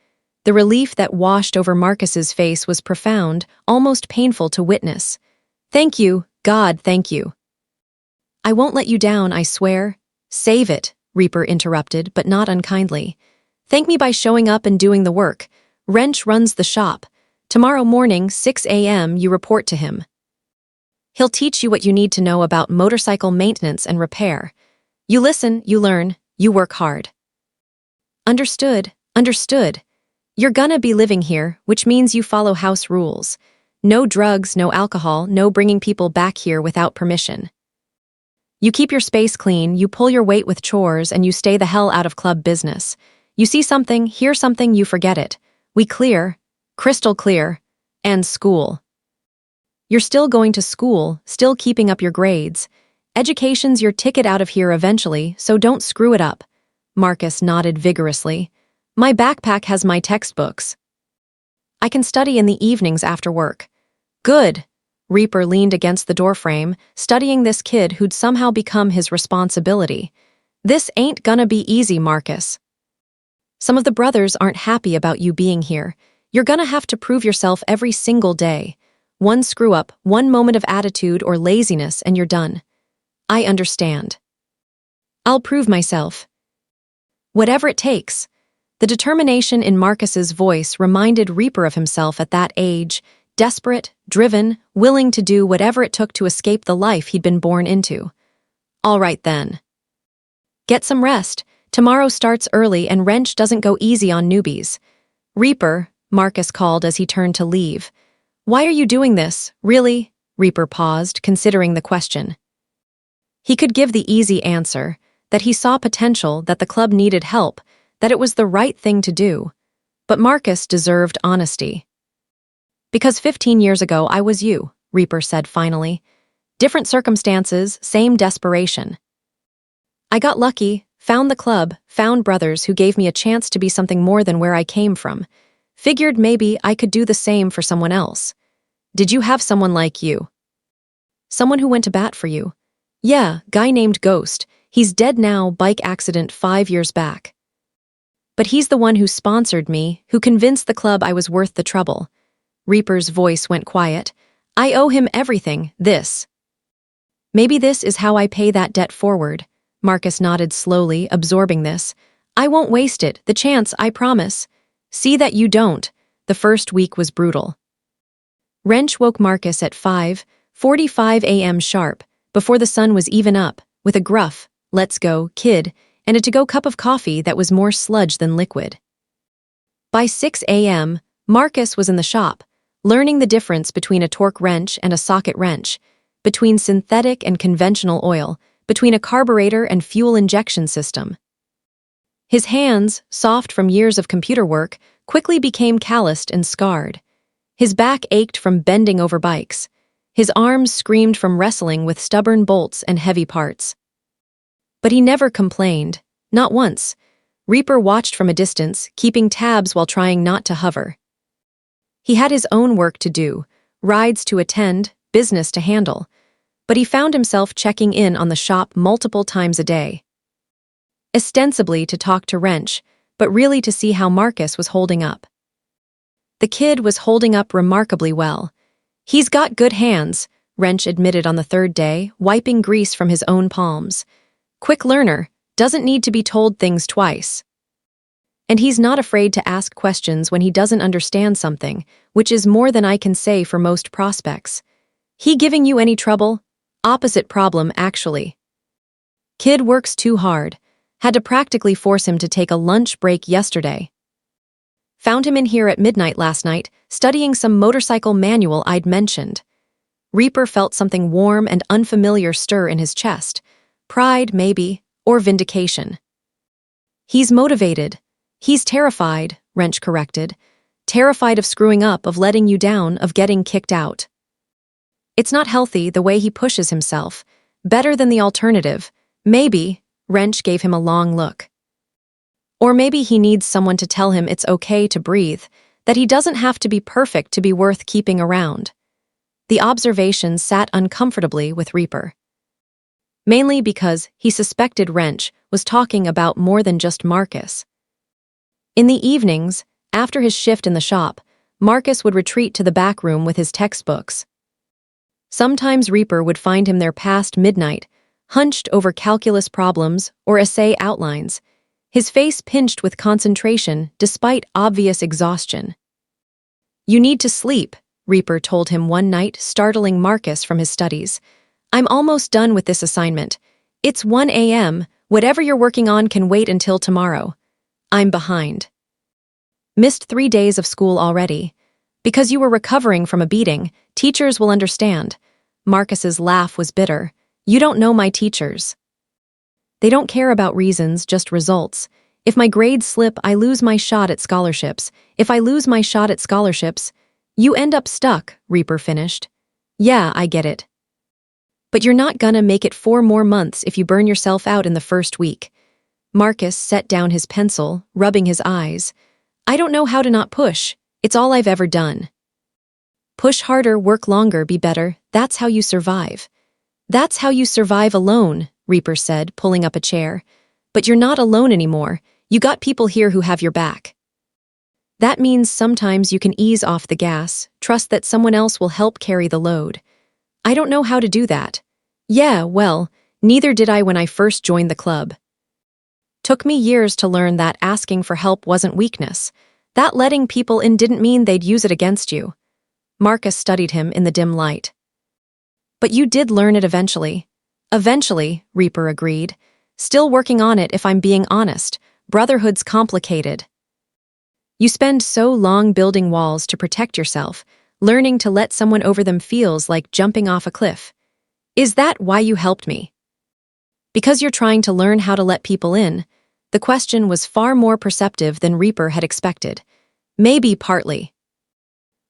The relief that washed over Marcus's face was profound, almost painful to witness. "Thank you, God, thank you." "I won't let you down, I swear." "Save it," Reaper interrupted, but not unkindly. "Thank me by showing up and doing the work. Wrench runs the shop. Tomorrow morning, 6 a.m., you report to him. He'll teach you what you need to know about motorcycle maintenance and repair. You listen, you learn, you work hard." "Understood, understood. You're gonna be living here, which means you follow house rules. No drugs, no alcohol, no bringing people back here without permission. You keep your space clean, you pull your weight with chores, and you stay the hell out of club business. You see something, hear something, you forget it. We clear, crystal clear, and school. You're still going to school, still keeping up your grades. Education's your ticket out of here eventually, so don't screw it up." Marcus nodded vigorously. "My backpack has my textbooks. I can study in the evenings after work." "Good." Reaper leaned against the doorframe, studying this kid who'd somehow become his responsibility. "This ain't gonna be easy, Marcus. Some of the brothers aren't happy about you being here. You're gonna have to prove yourself every single day. One screw-up, one moment of attitude or laziness, and you're done." "I understand. I'll prove myself. Whatever it takes." The determination in Marcus's voice reminded Reaper of himself at that age, desperate, driven, willing to do whatever it took to escape the life he'd been born into. "All right then. Get some rest. Tomorrow starts early and Wrench doesn't go easy on newbies." "Reaper," Marcus called as he turned to leave. "Why are you doing this, really?" Reaper paused, considering the question. He could give the easy answer, that he saw potential, that the club needed help, that it was the right thing to do. But Marcus deserved honesty. "Because 15 years ago I was you," Reaper said finally. "Different circumstances, same desperation. I got lucky, found the club, found brothers who gave me a chance to be something more than where I came from. Figured maybe I could do the same for someone else." "Did you have someone like you?" "Someone who went to bat for you." "Yeah, guy named Ghost. He's dead now, bike accident 5 years back. But he's the one who sponsored me, who convinced the club I was worth the trouble." Reaper's voice went quiet. "I owe him everything, this. Maybe this is how I pay that debt forward." Marcus nodded slowly, absorbing this. "I won't waste it, the chance, I promise. See that you don't." The first week was brutal. Wrench woke Marcus at 5:45 a.m. sharp, before the sun was even up, with a gruff, "Let's go, kid," and a to-go cup of coffee that was more sludge than liquid. By 6 a.m., Marcus was in the shop, learning the difference between a torque wrench and a socket wrench, between synthetic and conventional oil, between a carburetor and fuel injection system. His hands, soft from years of computer work, quickly became calloused and scarred. His back ached from bending over bikes. His arms screamed from wrestling with stubborn bolts and heavy parts. But he never complained, not once. Reaper watched from a distance, keeping tabs while trying not to hover. He had his own work to do, rides to attend, business to handle, but he found himself checking in on the shop multiple times a day. Ostensibly to talk to Wrench, but really to see how Marcus was holding up. The kid was holding up remarkably well. "He's got good hands," Wrench admitted on the third day, wiping grease from his own palms. "Quick learner, doesn't need to be told things twice. And he's not afraid to ask questions when he doesn't understand something, which is more than I can say for most prospects. He giving you any trouble? Opposite problem, actually. Kid works too hard. Had to practically force him to take a lunch break yesterday. Found him in here at midnight last night, studying some motorcycle manual I'd mentioned." Reaper felt something warm and unfamiliar stir in his chest. Pride, maybe, or vindication. "He's motivated. He's terrified," Wrench corrected. "Terrified of screwing up, of letting you down, of getting kicked out. It's not healthy the way he pushes himself. Better than the alternative. Maybe," Wrench gave him a long look. Or maybe he needs someone to tell him it's okay to breathe, that he doesn't have to be perfect to be worth keeping around. The observation sat uncomfortably with Reaper. Mainly because he suspected Wrench was talking about more than just Marcus. In the evenings, after his shift in the shop, Marcus would retreat to the back room with his textbooks. Sometimes Reaper would find him there past midnight, hunched over calculus problems or essay outlines, his face pinched with concentration despite obvious exhaustion. "You need to sleep," Reaper told him one night, startling Marcus from his studies. "I'm almost done with this assignment. It's 1 a.m., whatever you're working on can wait until tomorrow. I'm behind. Missed 3 days of school already. Because you were recovering from a beating, teachers will understand." Marcus's laugh was bitter. "You don't know my teachers. They don't care about reasons, just results. If my grades slip, I lose my shot at scholarships. If I lose my shot at scholarships, you end up stuck," Reaper finished. "Yeah, I get it. But you're not gonna make it 4 more months if you burn yourself out in the first week." Marcus set down his pencil, rubbing his eyes. "I don't know how to not push. It's all I've ever done. Push harder, work longer, be better. That's how you survive." "That's how you survive alone," Reaper said, pulling up a chair. "But you're not alone anymore. You got people here who have your back. That means sometimes you can ease off the gas, trust that someone else will help carry the load." "I don't know how to do that." "Yeah, well, neither did I when I first joined the club. Took me years to learn that asking for help wasn't weakness, that letting people in didn't mean they'd use it against you." Marcus studied him in the dim light. "But you did learn it eventually." "Eventually," Reaper agreed. "Still working on it if I'm being honest. Brotherhood's complicated. You spend so long building walls to protect yourself, learning to let someone over them feels like jumping off a cliff. Is that why you helped me? Because you're trying to learn how to let people in?" The question was far more perceptive than Reaper had expected. "Maybe partly.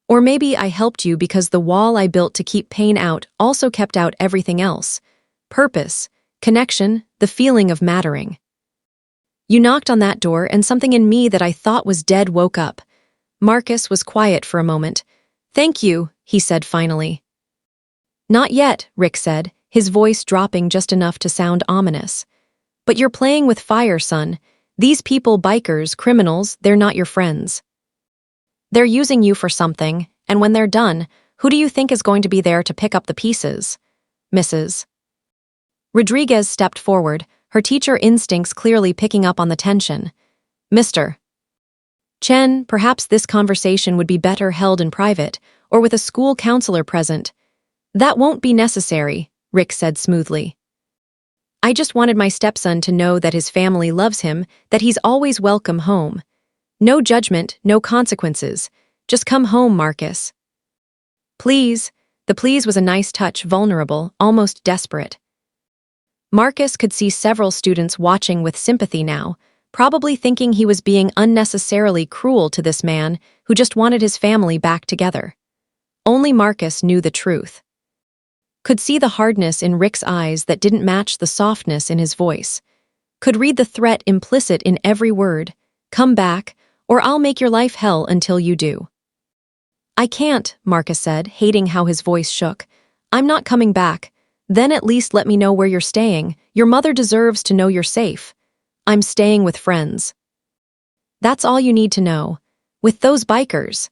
Or maybe I helped you because the wall I built to keep pain out also kept out everything else. Purpose, connection, the feeling of mattering. You knocked on that door and something in me that I thought was dead woke up." Marcus was quiet for a moment. "Thank you," he said finally. "Not yet," Rick said, his voice dropping just enough to sound ominous. "But you're playing with fire, son. These people, bikers, criminals, they're not your friends. They're using you for something, and when they're done, who do you think is going to be there to pick up the pieces?" Mrs. Rodriguez stepped forward, her teacher instincts clearly picking up on the tension. "Mr. Chen, perhaps this conversation would be better held in private, or with a school counselor present." "That won't be necessary," Rick said smoothly. "I just wanted my stepson to know that his family loves him, that he's always welcome home. No judgment, no consequences. Just come home, Marcus. Please." The please was a nice touch, vulnerable, almost desperate. Marcus could see several students watching with sympathy now, probably thinking he was being unnecessarily cruel to this man who just wanted his family back together. Only Marcus knew the truth. Could see the hardness in Rick's eyes that didn't match the softness in his voice. Could read the threat implicit in every word. "Come back, or I'll make your life hell until you do." "I can't," Marcus said, hating how his voice shook. "I'm not coming back. Then at least let me know where you're staying. Your mother deserves to know you're safe." "I'm staying with friends." "That's all you need to know. With those bikers."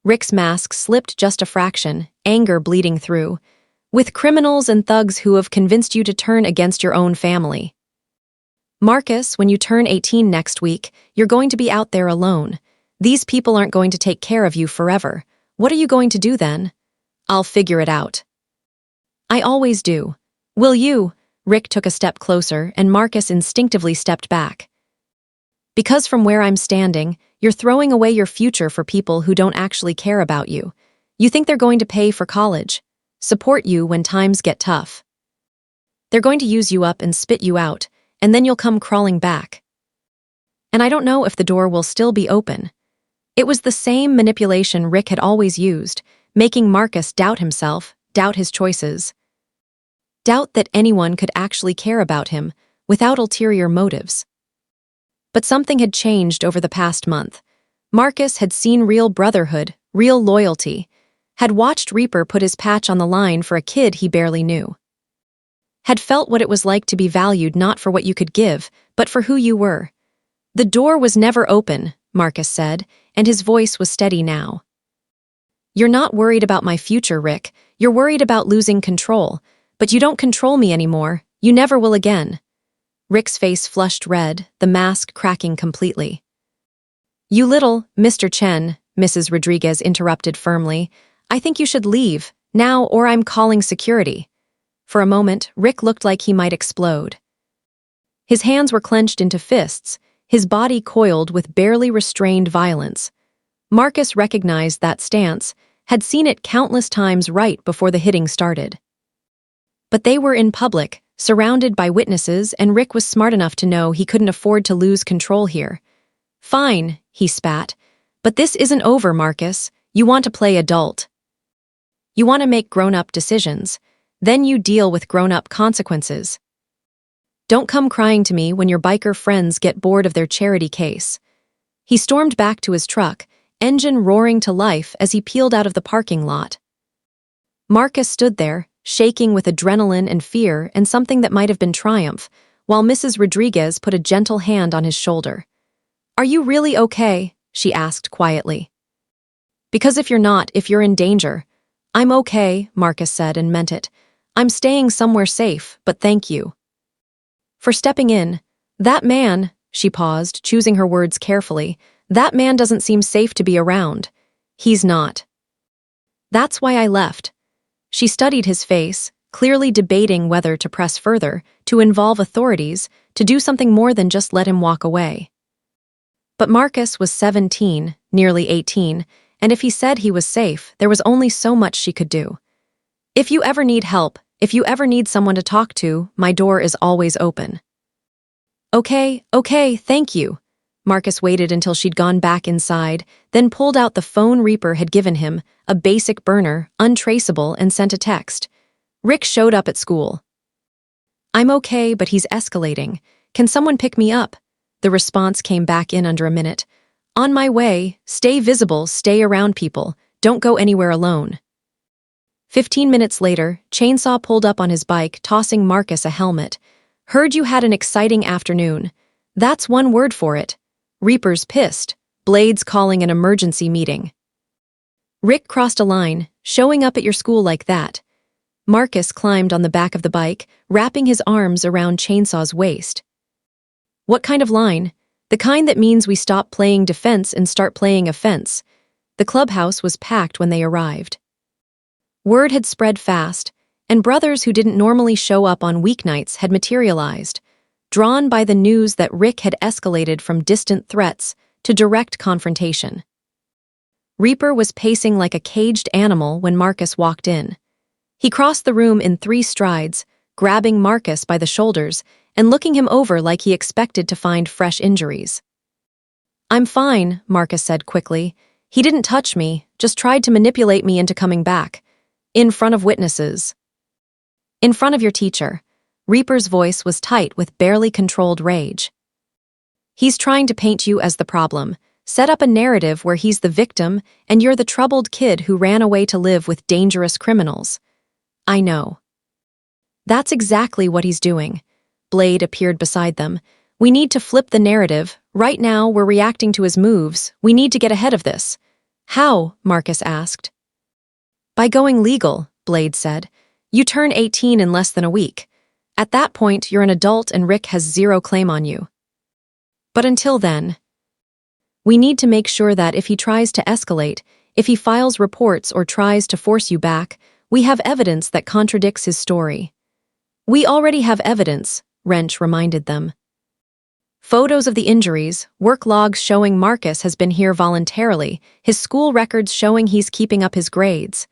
Rick's mask slipped just a fraction, anger bleeding through. "With criminals and thugs who have convinced you to turn against your own family. Marcus, when you turn 18 next week, you're going to be out there alone. These people aren't going to take care of you forever. What are you going to do then?" "I'll figure it out." "I always do." "Will you?" Rick took a step closer, and Marcus instinctively stepped back. "Because from where I'm standing, you're throwing away your future for people who don't actually care about you. You think they're going to pay for college, support you when times get tough. They're going to use you up and spit you out, and then you'll come crawling back. And I don't know if the door will still be open." It was the same manipulation Rick had always used, making Marcus doubt himself, doubt his choices. Doubt that anyone could actually care about him, without ulterior motives. But something had changed over the past month. Marcus had seen real brotherhood, real loyalty, had watched Reaper put his patch on the line for a kid he barely knew. Had felt what it was like to be valued not for what you could give, but for who you were. The door was never open, Marcus said, and his voice was steady now. You're not worried about my future, Rick. You're worried about losing control. But you don't control me anymore. You never will again. Rick's face flushed red, the mask cracking completely. You little, Mr. Chen, Mrs. Rodriguez interrupted firmly. I think you should leave, now, or I'm calling security. For a moment, Rick looked like he might explode. His hands were clenched into fists, his body coiled with barely restrained violence. Marcus recognized that stance, had seen it countless times right before the hitting started. But they were in public, surrounded by witnesses, and Rick was smart enough to know he couldn't afford to lose control here. Fine, he spat. But this isn't over, Marcus. You want to play adult. You want to make grown-up decisions. Then you deal with grown-up consequences. Don't come crying to me when your biker friends get bored of their charity case. He stormed back to his truck, engine roaring to life as he peeled out of the parking lot. Marcus stood there, shaking with adrenaline and fear and something that might have been triumph, while Mrs. Rodriguez put a gentle hand on his shoulder. Are you really okay? She asked quietly. Because if you're not, if you're in danger. I'm okay, Marcus said and meant it. I'm staying somewhere safe, but thank you. For stepping in. That man, she paused, choosing her words carefully, that man doesn't seem safe to be around. He's not. That's why I left. She studied his face, clearly debating whether to press further, to involve authorities, to do something more than just let him walk away. But Marcus was 17, nearly 18, and if he said he was safe, there was only so much she could do. If you ever need help, if you ever need someone to talk to, my door is always open. Okay, thank you. Marcus waited until she'd gone back inside, then pulled out the phone Reaper had given him, a basic burner, untraceable, and sent a text. Rick showed up at school. I'm okay, but he's escalating. Can someone pick me up? The response came back in under a minute. On my way, stay visible, stay around people, don't go anywhere alone. 15 minutes later, Chainsaw pulled up on his bike, tossing Marcus a helmet. Heard you had an exciting afternoon. That's one word for it. Reaper's pissed. Blade's calling an emergency meeting. Rick crossed a line, showing up at your school like that. Marcus climbed on the back of the bike, wrapping his arms around Chainsaw's waist. What kind of line? The kind that means we stop playing defense and start playing offense. The clubhouse was packed when they arrived. Word had spread fast, and brothers who didn't normally show up on weeknights had materialized, drawn by the news that Rick had escalated from distant threats to direct confrontation. Reaper was pacing like a caged animal when Marcus walked in. He crossed the room in 3 strides, grabbing Marcus by the shoulders and looking him over like he expected to find fresh injuries. I'm fine, Marcus said quickly. He didn't touch me, just tried to manipulate me into coming back. In front of witnesses. In front of your teacher. Reaper's voice was tight with barely controlled rage. He's trying to paint you as the problem, set up a narrative where he's the victim and you're the troubled kid who ran away to live with dangerous criminals. I know. That's exactly what he's doing. Blade appeared beside them. We need to flip the narrative. Right now, we're reacting to his moves. We need to get ahead of this. How? Marcus asked. By going legal, Blade said. You turn 18 in less than a week. At that point, you're an adult and Rick has zero claim on you. But until then, we need to make sure that if he tries to escalate, if he files reports or tries to force you back, we have evidence that contradicts his story. We already have evidence, Wrench reminded them. Photos of the injuries, work logs showing Marcus has been here voluntarily, his school records showing he's keeping up his grades.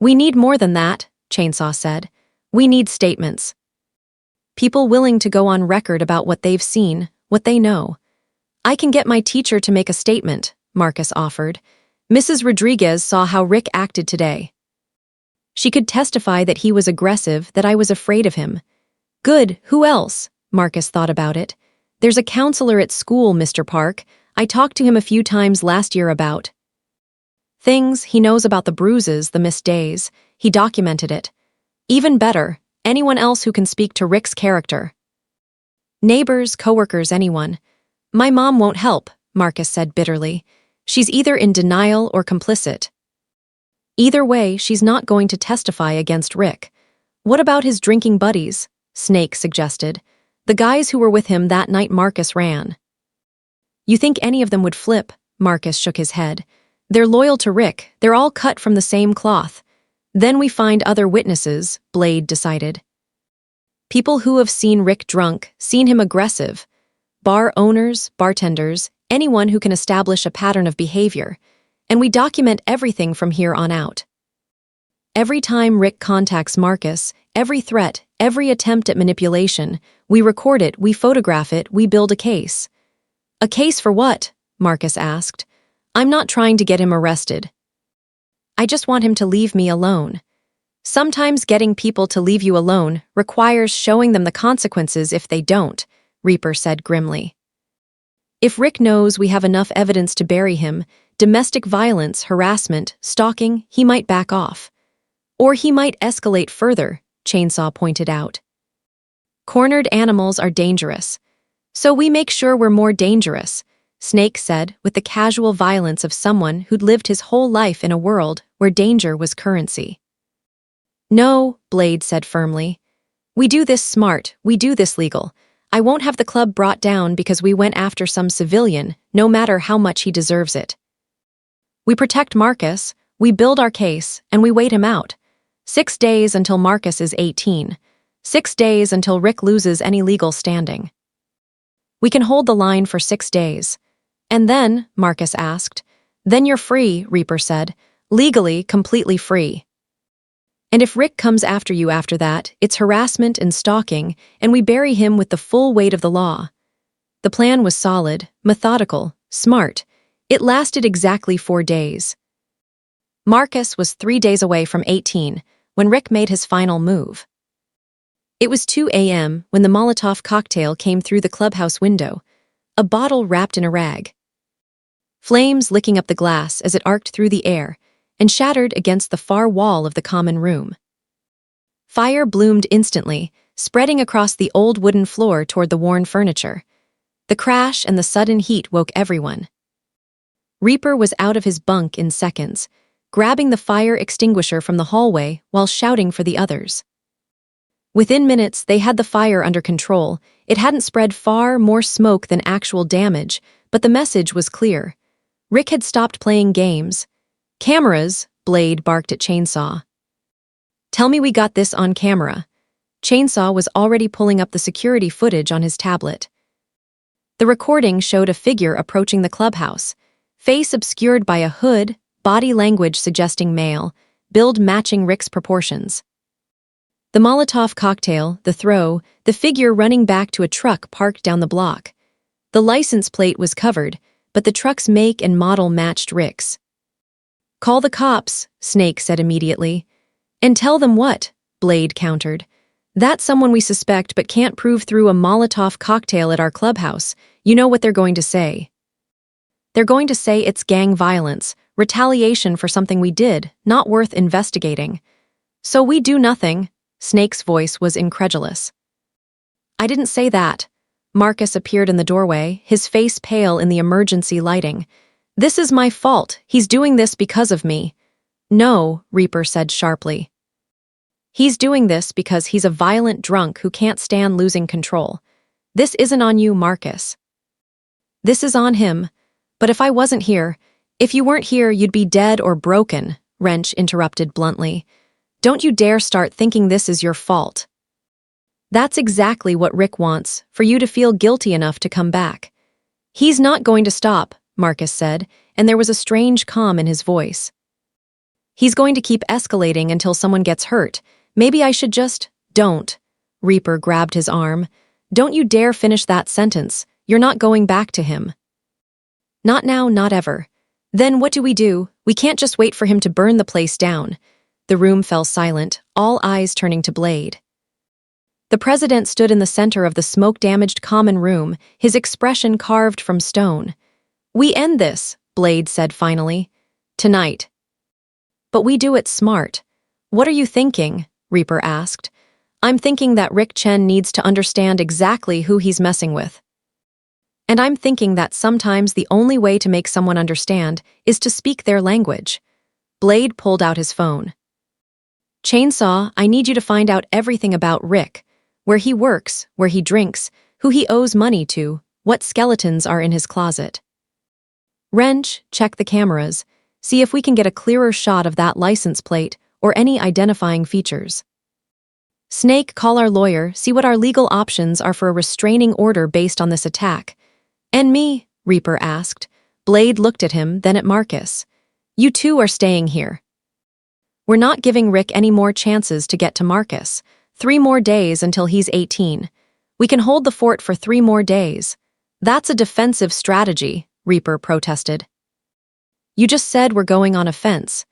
We need more than that, Chainsaw said. We need statements. People willing to go on record about what they've seen, what they know. I can get my teacher to make a statement, Marcus offered. Mrs. Rodriguez saw how Rick acted today. She could testify that he was aggressive, that I was afraid of him. Good, who else? Marcus thought about it. There's a counselor at school, Mr. Park. I talked to him a few times last year about things. He knows about the bruises, the missed days. He documented it. Even better, anyone else who can speak to Rick's character. Neighbors, coworkers, anyone. My mom won't help, Marcus said bitterly. She's either in denial or complicit. Either way, she's not going to testify against Rick. What about his drinking buddies? Snake suggested. The guys who were with him that night Marcus ran. You think any of them would flip? Marcus shook his head. They're loyal to Rick. They're all cut from the same cloth. Then we find other witnesses, Blade decided. People who have seen Rick drunk, seen him aggressive. Bar owners, bartenders, anyone who can establish a pattern of behavior. And we document everything from here on out. Every time Rick contacts Marcus, every threat, every attempt at manipulation, we record it, we photograph it, we build a case. A case for what? Marcus asked. I'm not trying to get him arrested. I just want him to leave me alone. Sometimes getting people to leave you alone requires showing them the consequences if they don't, Reaper said grimly. If Rick knows we have enough evidence to bury him, domestic violence, harassment, stalking, he might back off. Or he might escalate further, Chainsaw pointed out. Cornered animals are dangerous. So we make sure we're more dangerous, Snake said with the casual violence of someone who'd lived his whole life in a world where danger was currency. No, Blade said firmly. We do this smart, we do this legal. I won't have the club brought down because we went after some civilian, no matter how much he deserves it. We protect Marcus, we build our case, and we wait him out. 6 days until Marcus is 18. 6 days until Rick loses any legal standing. We can hold the line for 6 days. And then, Marcus asked. Then you're free, Reaper said. Legally, completely free. And if Rick comes after you after that, it's harassment and stalking, and we bury him with the full weight of the law. The plan was solid, methodical, smart. It lasted exactly 4 days. Marcus was 3 days away from 18 when Rick made his final move. It was 2 a.m. when the Molotov cocktail came through the clubhouse window, a bottle wrapped in a rag. Flames licking up the glass as it arced through the air and shattered against the far wall of the common room. Fire bloomed instantly, spreading across the old wooden floor toward the worn furniture. The crash and the sudden heat woke everyone. Reaper was out of his bunk in seconds, grabbing the fire extinguisher from the hallway while shouting for the others. Within minutes, they had the fire under control. It hadn't spread far, more smoke than actual damage, but the message was clear. Rick had stopped playing games. Cameras, Blade barked at Chainsaw. Tell me we got this on camera. Chainsaw was already pulling up the security footage on his tablet. The recording showed a figure approaching the clubhouse, face obscured by a hood, body language suggesting male, build matching Rick's proportions. The Molotov cocktail, the throw, the figure running back to a truck parked down the block. The license plate was covered, but the truck's make and model matched Rick's. Call the cops, Snake said immediately. And tell them what? Blade countered. That's someone we suspect but can't prove through a Molotov cocktail at our clubhouse. You know what they're going to say. They're going to say it's gang violence, retaliation for something we did, not worth investigating. So we do nothing. Snake's voice was incredulous. I didn't say that. Marcus appeared in the doorway, his face pale in the emergency lighting. This is my fault. He's doing this because of me. No, Reaper said sharply. He's doing this because he's a violent drunk who can't stand losing control. This isn't on you, Marcus. This is on him. But if I wasn't here, if you weren't here, you'd be dead or broken, Wrench interrupted bluntly. Don't you dare start thinking this is your fault. That's exactly what Rick wants, for you to feel guilty enough to come back. He's not going to stop, Marcus said, and there was a strange calm in his voice. He's going to keep escalating until someone gets hurt. Maybe I should just... Don't. Reaper grabbed his arm. Don't you dare finish that sentence. You're not going back to him. Not now, not ever. Then what do? We can't just wait for him to burn the place down. The room fell silent, all eyes turning to Blade. The president stood in the center of the smoke-damaged common room, his expression carved from stone. "We end this," Blade said finally. "Tonight. But we do it smart." "What are you thinking?" Reaper asked. "I'm thinking that Rick Chen needs to understand exactly who he's messing with. And I'm thinking that sometimes the only way to make someone understand is to speak their language." Blade pulled out his phone. "Chainsaw, I need you to find out everything about Rick. Where he works, where he drinks, who he owes money to, what skeletons are in his closet. Wrench, check the cameras. See if we can get a clearer shot of that license plate or any identifying features. Snake, call our lawyer, see what our legal options are for a restraining order based on this attack." "And me?" Reaper asked. Blade looked at him, then at Marcus. "You two are staying here. We're not giving Rick any more chances to get to Marcus. 3 more days until he's 18. We can hold the fort for 3 more days." "That's a defensive strategy," Reaper protested. "You just said we're going on offense."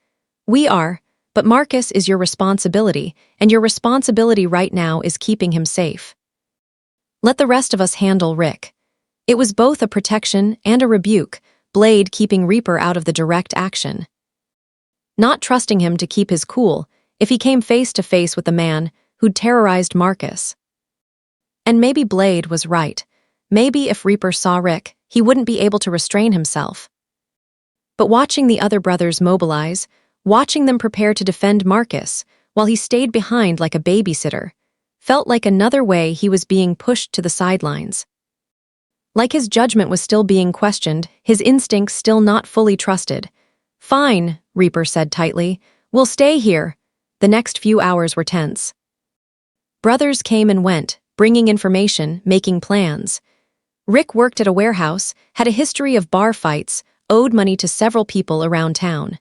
"We are, but Marcus is your responsibility, and your responsibility right now is keeping him safe. Let the rest of us handle Rick." It was both a protection and a rebuke, Blade keeping Reaper out of the direct action. Not trusting him to keep his cool if he came face to face with the man who'd terrorized Marcus. And maybe Blade was right. Maybe if Reaper saw Rick, he wouldn't be able to restrain himself. But watching the other brothers mobilize, watching them prepare to defend Marcus while he stayed behind like a babysitter, felt like another way he was being pushed to the sidelines. Like his judgment was still being questioned, his instincts still not fully trusted. "Fine," Reaper said tightly. "We'll stay here." The next few hours were tense. Brothers came and went, bringing information, making plans. Rick worked at a warehouse, had a history of bar fights, owed money to several people around town.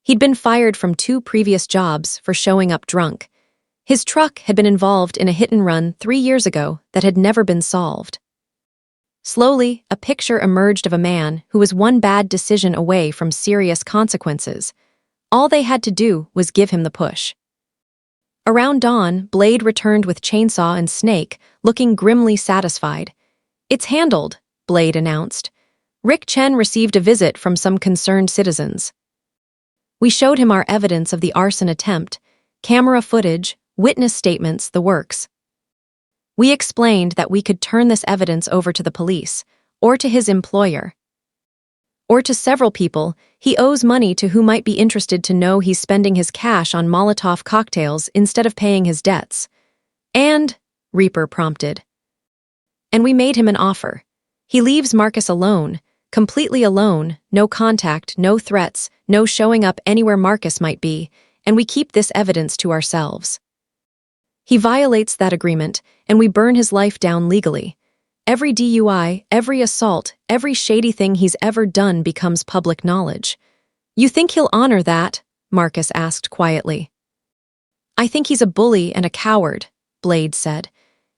He'd been fired from 2 previous jobs for showing up drunk. His truck had been involved in a hit-and-run 3 years ago that had never been solved. Slowly, a picture emerged of a man who was one bad decision away from serious consequences. All they had to do was give him the push. Around dawn, Blade returned with Chainsaw and Snake, looking grimly satisfied. "It's handled," Blade announced. "Rick Chen received a visit from some concerned citizens. We showed him our evidence of the arson attempt, camera footage, witness statements, the works. We explained that we could turn this evidence over to the police, or to his employer, or to several people he owes money to who might be interested to know he's spending his cash on Molotov cocktails instead of paying his debts. And," Reaper prompted. "And we made him an offer. He leaves Marcus alone, completely alone, no contact, no threats, no showing up anywhere Marcus might be, and we keep this evidence to ourselves. He violates that agreement, and we burn his life down legally. Every DUI, every assault, every shady thing he's ever done becomes public knowledge." "You think he'll honor that?" Marcus asked quietly. "I think he's a bully and a coward," Blade said.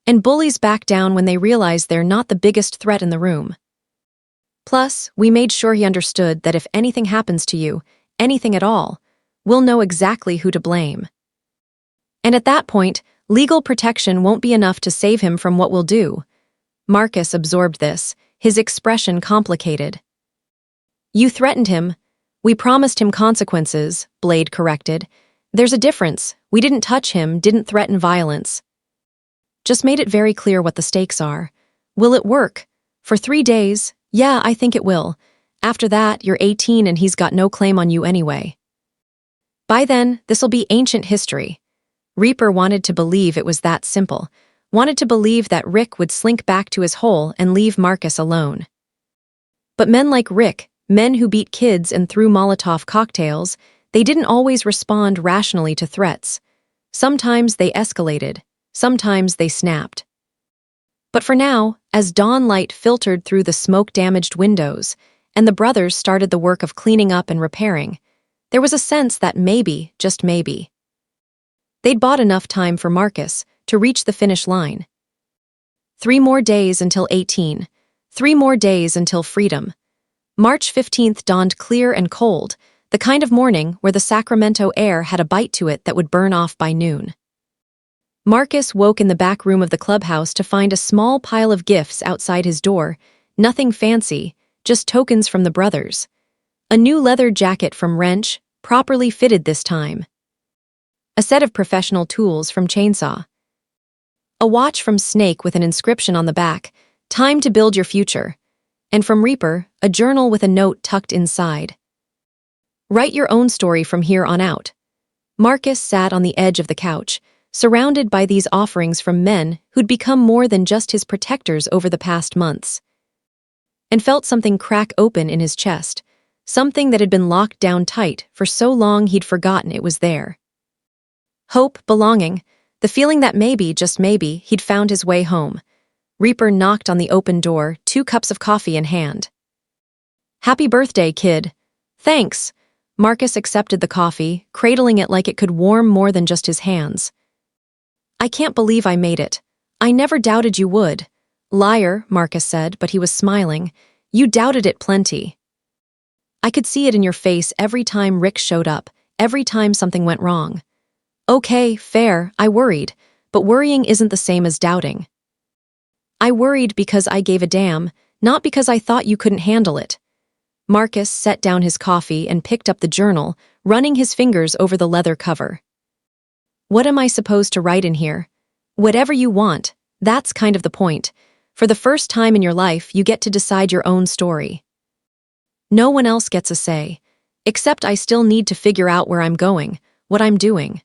"And bullies back down when they realize they're not the biggest threat in the room. Plus, we made sure he understood that if anything happens to you, anything at all, we'll know exactly who to blame. And at that point, legal protection won't be enough to save him from what we'll do." Marcus absorbed this, his expression complicated. "You threatened him. We promised him consequences," Blade corrected. "There's a difference. We didn't touch him, didn't threaten violence. Just made it very clear what the stakes are. Will it work? For 3 days? Yeah, I think it will. After that, you're 18 and he's got no claim on you anyway. By then, this'll be ancient history." Reaper wanted to believe it was that simple, wanted to believe that Rick would slink back to his hole and leave Marcus alone. But men like Rick, men who beat kids and threw Molotov cocktails, they didn't always respond rationally to threats. Sometimes they escalated, sometimes they snapped. But for now, as dawn light filtered through the smoke-damaged windows, and the brothers started the work of cleaning up and repairing, there was a sense that maybe, just maybe, they'd bought enough time for Marcus to reach the finish line. 3 more days until 18. 3 more days until freedom. March 15th dawned clear and cold, the kind of morning where the Sacramento air had a bite to it that would burn off by noon. Marcus woke in the back room of the clubhouse to find a small pile of gifts outside his door, nothing fancy, just tokens from the brothers. A new leather jacket from Wrench, properly fitted this time. A set of professional tools from Chainsaw. A watch from Snake with an inscription on the back, "Time to build your future." And from Reaper, a journal with a note tucked inside. Write your own story from here on out. Marcus sat on the edge of the couch, surrounded by these offerings from men who'd become more than just his protectors over the past months. And felt something crack open in his chest, something that had been locked down tight for so long he'd forgotten it was there. Hope, belonging, the feeling that maybe, just maybe, he'd found his way home. Reaper knocked on the open door, 2 cups of coffee in hand. "Happy birthday, kid." "Thanks." Marcus accepted the coffee, cradling it like it could warm more than just his hands. "I can't believe I made it. I never doubted you would." "Liar," Marcus said, but he was smiling. "You doubted it plenty. I could see it in your face every time Rick showed up, every time something went wrong." "Okay, fair, I worried, but worrying isn't the same as doubting." "I worried because I gave a damn, not because I thought you couldn't handle it." Marcus set down his coffee and picked up the journal, running his fingers over the leather cover. "What am I supposed to write in here?" "Whatever you want. That's kind of the point. For the first time in your life, you get to decide your own story. No one else gets a say. Except I still need to figure out where I'm going, what I'm doing.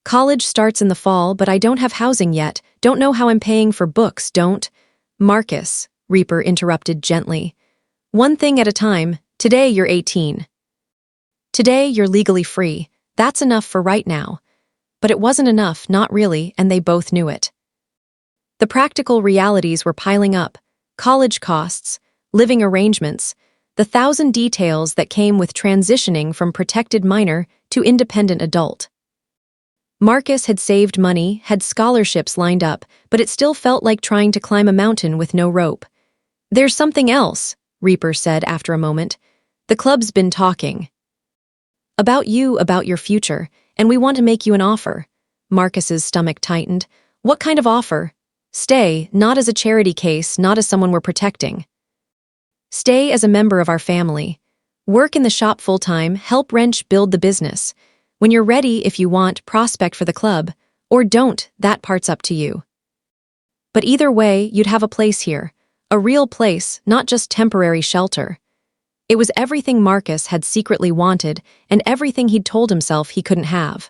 College starts in the fall, but I don't have housing yet, don't know how I'm paying for books, don't." "Marcus," Reaper interrupted gently. "One thing at a time. Today you're 18. Today you're legally free. That's enough for right now." But it wasn't enough, not really, and they both knew it. The practical realities were piling up: college costs, living arrangements, the 1,000 details that came with transitioning from protected minor to independent adult. Marcus had saved money, had scholarships lined up, but it still felt like trying to climb a mountain with no rope. "There's something else," Reaper said after a moment. "The club's been talking. About you, about your future, and we want to make you an offer." Marcus's stomach tightened. "What kind of offer?" "Stay, not as a charity case, not as someone we're protecting. Stay as a member of our family. Work in the shop full-time, help Wrench build the business. When you're ready, if you want, prospect for the club. Or don't, that part's up to you. But either way, you'd have a place here. A real place, not just temporary shelter." It was everything Marcus had secretly wanted and everything he'd told himself he couldn't have.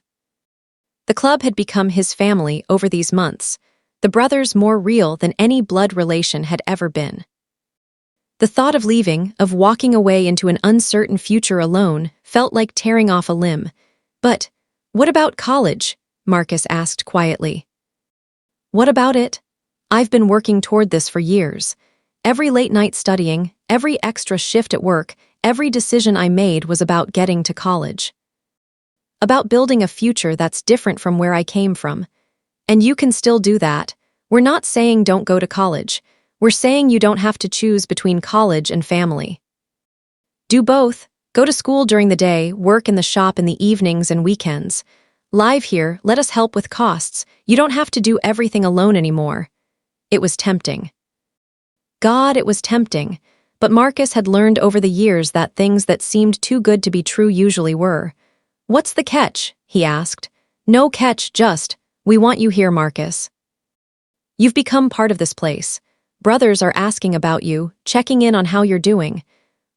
The club had become his family over these months, the brothers more real than any blood relation had ever been. The thought of leaving, of walking away into an uncertain future alone, felt like tearing off a limb. "But what about college?" Marcus asked quietly. "What about it? I've been working toward this for years. Every late night studying, every extra shift at work, every decision I made was about getting to college. About building a future that's different from where I came from. And you can still do that. We're not saying don't go to college. We're saying you don't have to choose between college and family. Do both. Go to school during the day, work in the shop in the evenings and weekends. Live here, let us help with costs. You don't have to do everything alone anymore." It was tempting. God, it was tempting. But Marcus had learned over the years that things that seemed too good to be true usually were. "What's the catch?" he asked. "No catch, just, we want you here, Marcus. You've become part of this place. Brothers are asking about you, checking in on how you're doing.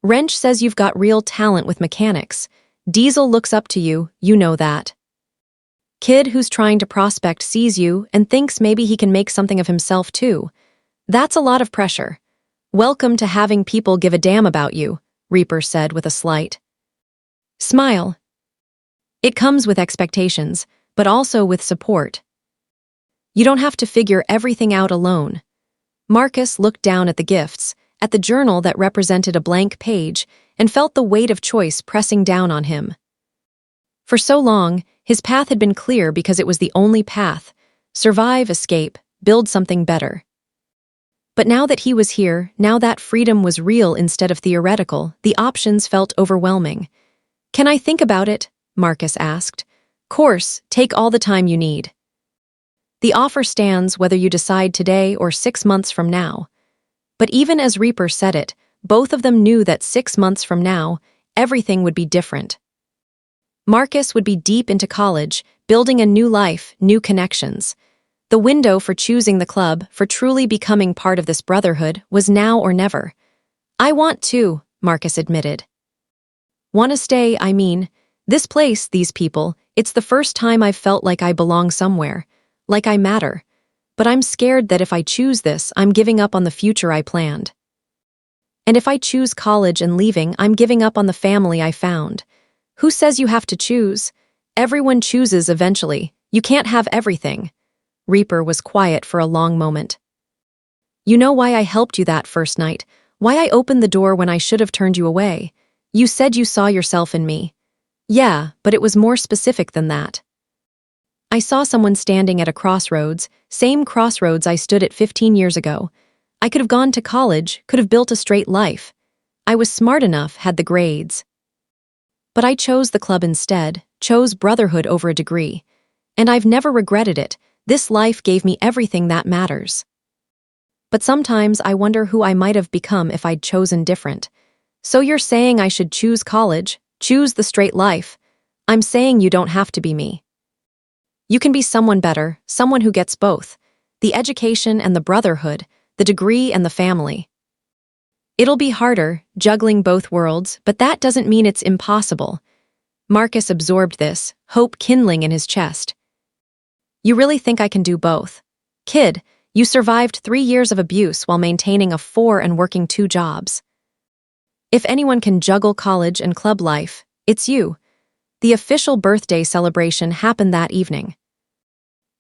Wrench says you've got real talent with mechanics. Diesel looks up to you, you know that. Kid who's trying to prospect sees you and thinks maybe he can make something of himself too. That's a lot of pressure. Welcome to having people give a damn about you," Reaper said with a slight smile. "It comes with expectations, but also with support. You don't have to figure everything out alone." Marcus looked down at the gifts, at the journal that represented a blank page, and felt the weight of choice pressing down on him. For so long, his path had been clear because it was the only path: survive, escape, build something better. But now that he was here, now that freedom was real instead of theoretical, the options felt overwhelming. "Can I think about it?" Marcus asked. "Course, take all the time you need." The offer stands whether you decide today or 6 months from now. But even as Reaper said it, both of them knew that 6 months from now, everything would be different. Marcus would be deep into college, building a new life, new connections. The window for choosing the club, for truly becoming part of this brotherhood, was now or never. "I want to," Marcus admitted. "Want to stay, I mean. This place, these people, it's the first time I've felt like I belong somewhere, like I matter. But I'm scared that if I choose this, I'm giving up on the future I planned. And if I choose college and leaving, I'm giving up on the family I found. Who says you have to choose? Everyone chooses eventually. You can't have everything." Reaper was quiet for a long moment. "You know why I helped you that first night? Why I opened the door when I should have turned you away? You said you saw yourself in me." "Yeah, but it was more specific than that. I saw someone standing at a crossroads, same crossroads I stood at 15 years ago. I could have gone to college, could have built a straight life. I was smart enough, had the grades. But I chose the club instead, chose brotherhood over a degree. And I've never regretted it. This life gave me everything that matters. But sometimes I wonder who I might have become if I'd chosen different. So you're saying I should choose college, choose the straight life. I'm saying you don't have to be me. You can be someone better, someone who gets both. The education and the brotherhood, the degree and the family. It'll be harder, juggling both worlds, but that doesn't mean it's impossible." Marcus absorbed this, hope kindling in his chest. "You really think I can do both? Kid, you survived 3 years of abuse while maintaining a 4 and working 2 jobs. If anyone can juggle college and club life, it's you." The official birthday celebration happened that evening.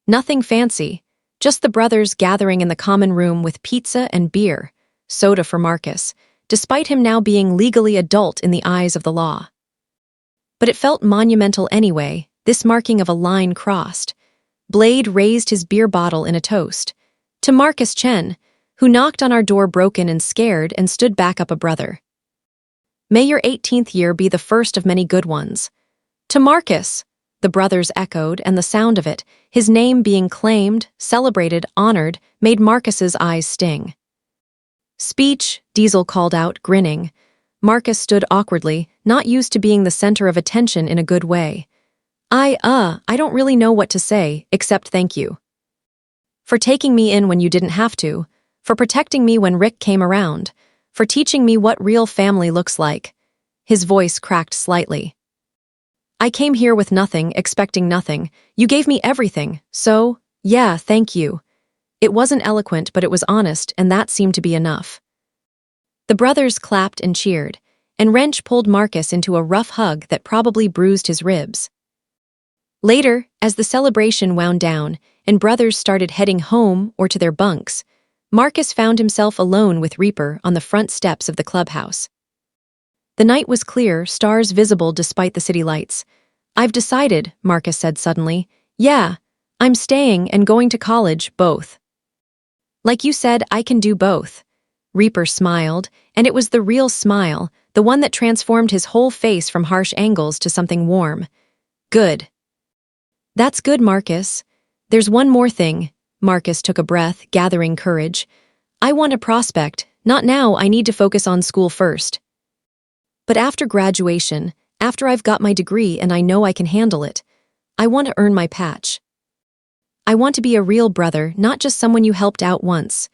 Nothing fancy, just the brothers gathering in the common room with pizza and beer, soda for Marcus, despite him now being legally adult in the eyes of the law. But it felt monumental anyway, this marking of a line crossed. Blade raised his beer bottle in a toast. "To Marcus Chen, who knocked on our door broken and scared and stood back up a brother. May your 18th year be the first of many good ones." "To Marcus," the brothers echoed, and the sound of it, his name being claimed, celebrated, honored, made Marcus's eyes sting. "Speech," Diesel called out, grinning. Marcus stood awkwardly, not used to being the center of attention in a good way. I don't really know what to say, except thank you. For taking me in when you didn't have to, for protecting me when Rick came around, for teaching me what real family looks like." His voice cracked slightly. "I came here with nothing, expecting nothing. You gave me everything, so, yeah, thank you." It wasn't eloquent, but it was honest, and that seemed to be enough. The brothers clapped and cheered, and Wrench pulled Marcus into a rough hug that probably bruised his ribs. Later, as the celebration wound down, and brothers started heading home or to their bunks, Marcus found himself alone with Reaper on the front steps of the clubhouse. The night was clear, stars visible despite the city lights. "I've decided," Marcus said suddenly. "Yeah, I'm staying and going to college, both." "Like you said, I can do both." Reaper smiled, and it was the real smile, the one that transformed his whole face from harsh angles to something warm. "Good." "That's good, Marcus. There's one more thing." Marcus took a breath, gathering courage. "I want a prospect. Not now, I need to focus on school first. But after graduation, after I've got my degree and I know I can handle it, I want to earn my patch. I want to be a real brother, not just someone you helped out once."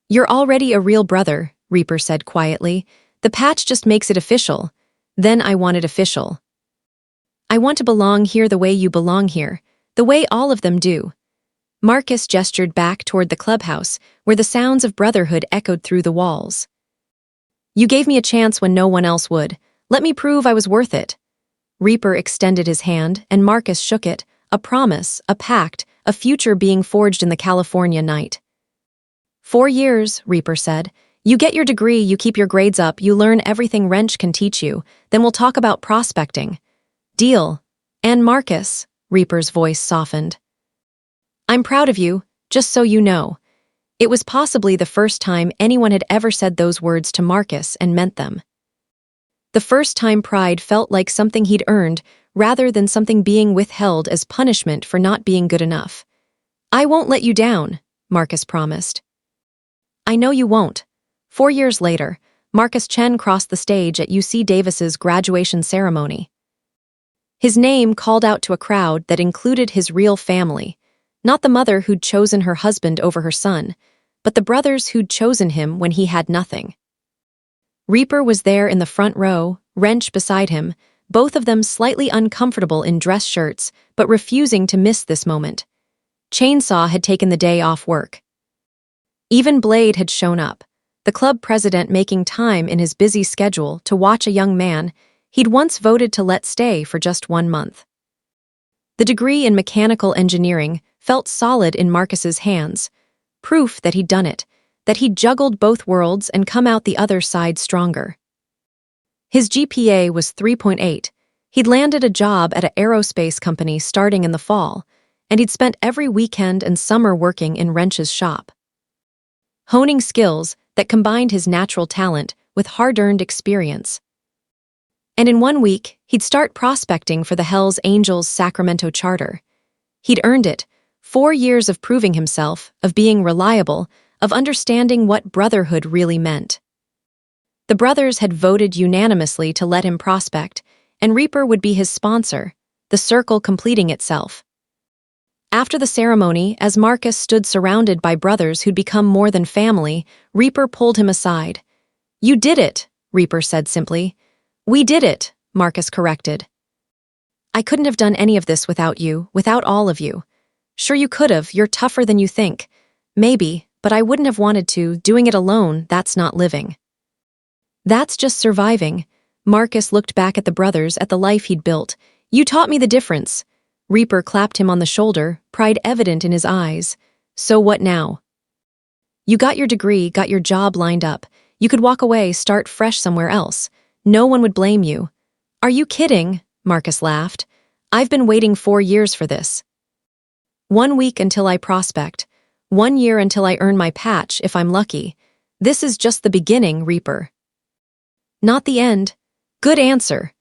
"You're already a real brother," Reaper said quietly. "The patch just makes it official. Then I want it official. I want to belong here the way you belong here, the way all of them do." Marcus gestured back toward the clubhouse, where the sounds of brotherhood echoed through the walls. "You gave me a chance when no one else would. Let me prove I was worth it." Reaper extended his hand, and Marcus shook it, a promise, a pact, a future being forged in the California night. 4 years, Reaper said. "You get your degree, you keep your grades up, you learn everything Wrench can teach you, then we'll talk about prospecting. Deal." "And Marcus," Reaper's voice softened. "I'm proud of you, just so you know." It was possibly the first time anyone had ever said those words to Marcus and meant them. The first time pride felt like something he'd earned, rather than something being withheld as punishment for not being good enough. I won't let you down, Marcus promised. I know you won't. 4 years later, Marcus Chen crossed the stage at UC Davis's graduation ceremony. His name called out to a crowd that included his real family, not the mother who'd chosen her husband over her son, but the brothers who'd chosen him when he had nothing. Reaper was there in the front row, Wrench beside him, both of them slightly uncomfortable in dress shirts, but refusing to miss this moment. Chainsaw had taken the day off work. Even Blade had shown up, the club president making time in his busy schedule to watch a young man he'd once voted to let stay for just 1 month. The degree in mechanical engineering felt solid in Marcus's hands, proof that he'd done it, that he'd juggled both worlds and come out the other side stronger. His GPA was 3.8. He'd landed a job at an aerospace company starting in the fall, and he'd spent every weekend and summer working in Wrench's shop, honing skills that combined his natural talent with hard-earned experience. And in 1 week, he'd start prospecting for the Hells Angels Sacramento charter. He'd earned it, 4 years of proving himself, of being reliable, of understanding what brotherhood really meant. The brothers had voted unanimously to let him prospect, and Reaper would be his sponsor, the circle completing itself. After the ceremony, as Marcus stood surrounded by brothers who'd become more than family, Reaper pulled him aside. "You did it," Reaper said simply. "We did it," Marcus corrected. "I couldn't have done any of this without you, without all of you. Sure you could have, you're tougher than you think. Maybe, but I wouldn't have wanted to. Doing it alone, that's not living. That's just surviving." Marcus looked back at the brothers, at the life he'd built. "You taught me the difference." Reaper clapped him on the shoulder, pride evident in his eyes. "So what now? You got your degree, got your job lined up. You could walk away, start fresh somewhere else. No one would blame you." "Are you kidding?" Marcus laughed. "I've been waiting 4 years for this. 1 week until I prospect. 1 year until I earn my patch, if I'm lucky. This is just the beginning, Reaper." "Not the end." "Good answer."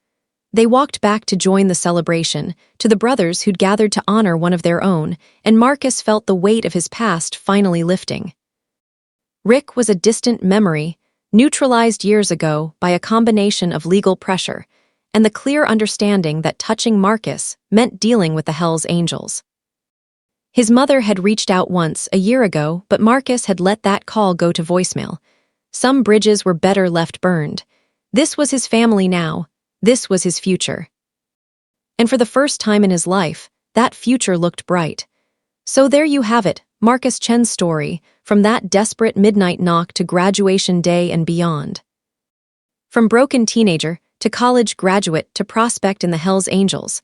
They walked back to join the celebration, to the brothers who'd gathered to honor one of their own, and Marcus felt the weight of his past finally lifting. Rick was a distant memory, neutralized years ago by a combination of legal pressure and the clear understanding that touching Marcus meant dealing with the Hells Angels. His mother had reached out once, a year ago, but Marcus had let that call go to voicemail. Some bridges were better left burned. This was his family now. This was his future. And for the first time in his life, that future looked bright. So there you have it, Marcus Chen's story, from that desperate midnight knock to graduation day and beyond. From broken teenager to college graduate to prospect in the Hells Angels,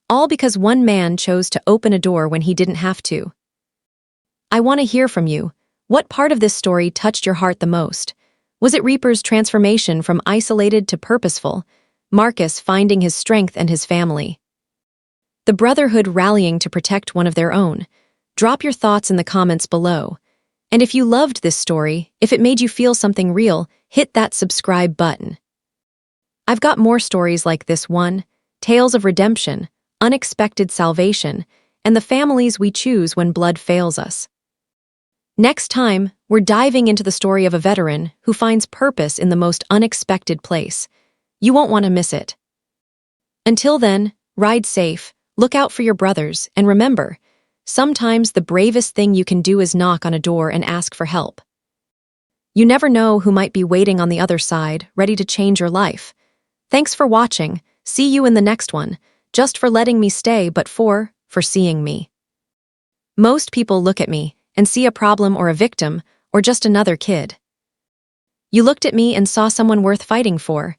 all because one man chose to open a door when he didn't have to. I want to hear from you. What part of this story touched your heart the most? Was it Reaper's transformation from isolated to purposeful, Marcus finding his strength and his family, the brotherhood rallying to protect one of their own? Drop your thoughts in the comments below. And if you loved this story, if it made you feel something real, hit that subscribe button. I've got more stories like this one, tales of redemption, unexpected salvation, and the families we choose when blood fails us. Next time, we're diving into the story of a veteran who finds purpose in the most unexpected place. You won't want to miss it. Until then, ride safe, look out for your brothers, and remember, sometimes the bravest thing you can do is knock on a door and ask for help. You never know who might be waiting on the other side, ready to change your life. Thanks for watching. See you in the next one. Just for letting me stay, but for seeing me. Most people look at me and see a problem or a victim, or just another kid. You looked at me and saw someone worth fighting for.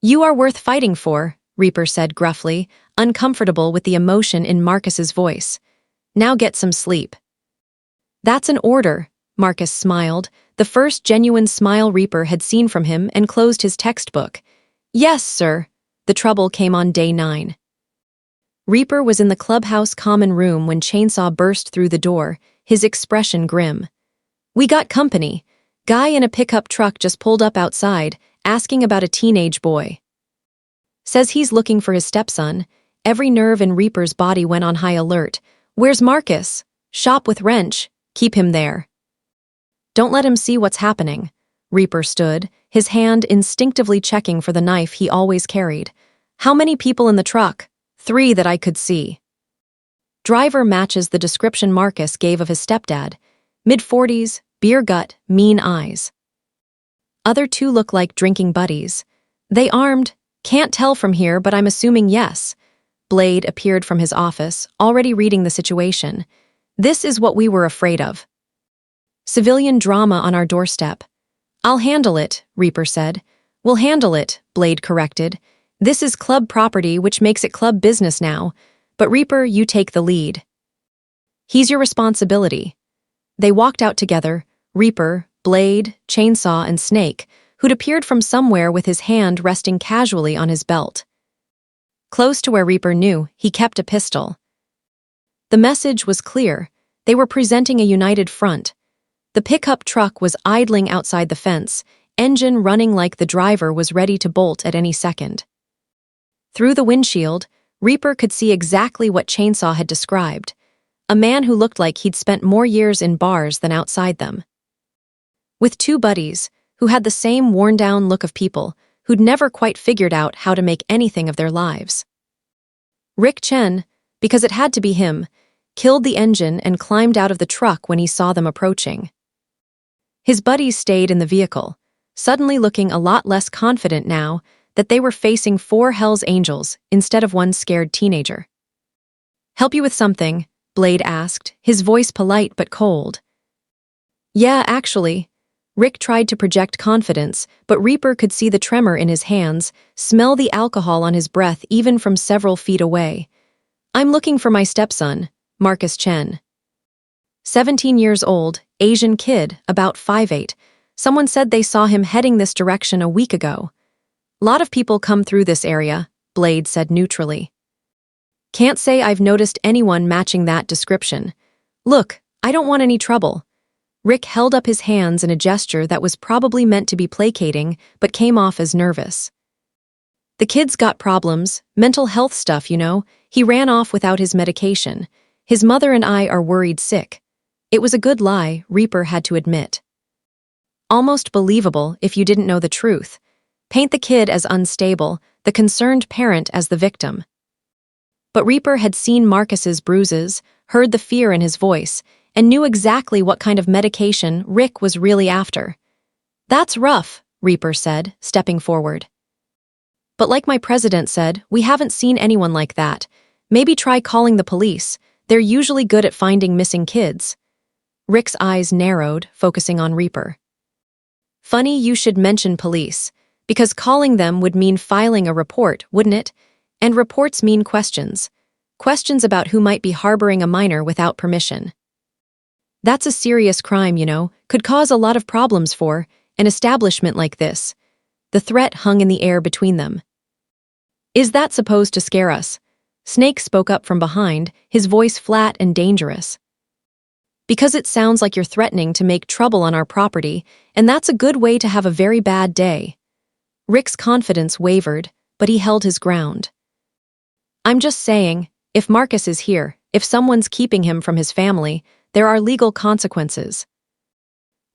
You are worth fighting for, Reaper said gruffly, uncomfortable with the emotion in Marcus's voice. Now get some sleep. That's an order, Marcus smiled, the first genuine smile Reaper had seen from him, and closed his textbook. Yes, sir. The trouble came on day 9. Reaper was in the clubhouse common room when Chainsaw burst through the door, his expression grim. We got company. Guy in a pickup truck just pulled up outside, asking about a teenage boy. Says he's looking for his stepson. Every nerve in Reaper's body went on high alert. Where's Marcus? Shop with Wrench, keep him there. Don't let him see what's happening. Reaper stood, his hand instinctively checking for the knife he always carried. How many people in the truck? 3 that I could see. Driver matches the description Marcus gave of his stepdad. Mid-40s, beer gut, mean eyes. Other 2 look like drinking buddies. They armed? Can't tell from here, but I'm assuming yes. Blade appeared from his office, already reading the situation. This is what we were afraid of. Civilian drama on our doorstep. I'll handle it, Reaper said. We'll handle it, Blade corrected. This is club property, which makes it club business now. But Reaper, you take the lead. He's your responsibility. They walked out together, Reaper, Blade, Chainsaw, and Snake, who'd appeared from somewhere with his hand resting casually on his belt. Close to where Reaper knew, he kept a pistol. The message was clear. They were presenting a united front. The pickup truck was idling outside the fence, engine running like the driver was ready to bolt at any second. Through the windshield, Reaper could see exactly what Chainsaw had described. A man who looked like he'd spent more years in bars than outside them. With 2 buddies, who had the same worn-down look of people, who'd never quite figured out how to make anything of their lives. Rick Chen, because it had to be him, killed the engine and climbed out of the truck when he saw them approaching. His buddies stayed in the vehicle, suddenly looking a lot less confident now that they were facing 4 Hell's Angels instead of one scared teenager. Help you with something? Blade asked, his voice polite but cold. Yeah, actually. Rick tried to project confidence, but Reaper could see the tremor in his hands, smell the alcohol on his breath even from several feet away. I'm looking for my stepson, Marcus Chen. 17 years old, Asian kid, about 5'8". Someone said they saw him heading this direction a week ago. Lot of people come through this area, Blade said neutrally. Can't say I've noticed anyone matching that description. Look, I don't want any trouble. Rick held up his hands in a gesture that was probably meant to be placating, but came off as nervous. The kid's got problems, mental health stuff, you know. He ran off without his medication. His mother and I are worried sick. It was a good lie, Reaper had to admit. Almost believable if you didn't know the truth. Paint the kid as unstable, the concerned parent as the victim. But Reaper had seen Marcus's bruises, heard the fear in his voice, and knew exactly what kind of medication Rick was really after. That's rough, Reaper said, stepping forward. But like my president said, we haven't seen anyone like that. Maybe try calling the police. They're usually good at finding missing kids. Rick's eyes narrowed, focusing on Reaper. Funny you should mention police, because calling them would mean filing a report, wouldn't it? And reports mean questions. Questions about who might be harboring a minor without permission. That's a serious crime, you know, could cause a lot of problems for an establishment like this. The threat hung in the air between them. Is that supposed to scare us? Snake spoke up from behind, his voice flat and dangerous. Because it sounds like you're threatening to make trouble on our property, and that's a good way to have a very bad day. Rick's confidence wavered, but he held his ground. I'm just saying, if Marcus is here, if someone's keeping him from his family, there are legal consequences.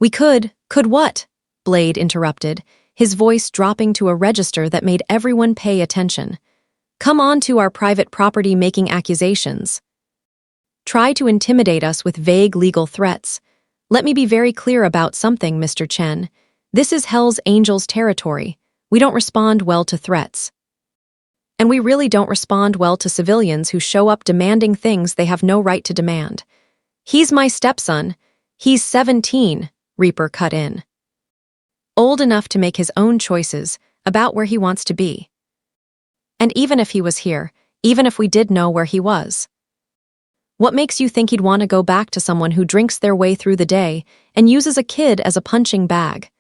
We could what? Blade interrupted, his voice dropping to a register that made everyone pay attention. Come on to our private property making accusations. Try to intimidate us with vague legal threats. Let me be very clear about something, Mr. Chen. This is Hell's Angels territory. We don't respond well to threats. And we really don't respond well to civilians who show up demanding things they have no right to demand. He's my stepson. He's 17, Reaper cut in. Old enough to make his own choices about where he wants to be. And even if he was here, even if we did know where he was. What makes you think he'd want to go back to someone who drinks their way through the day and uses a kid as a punching bag?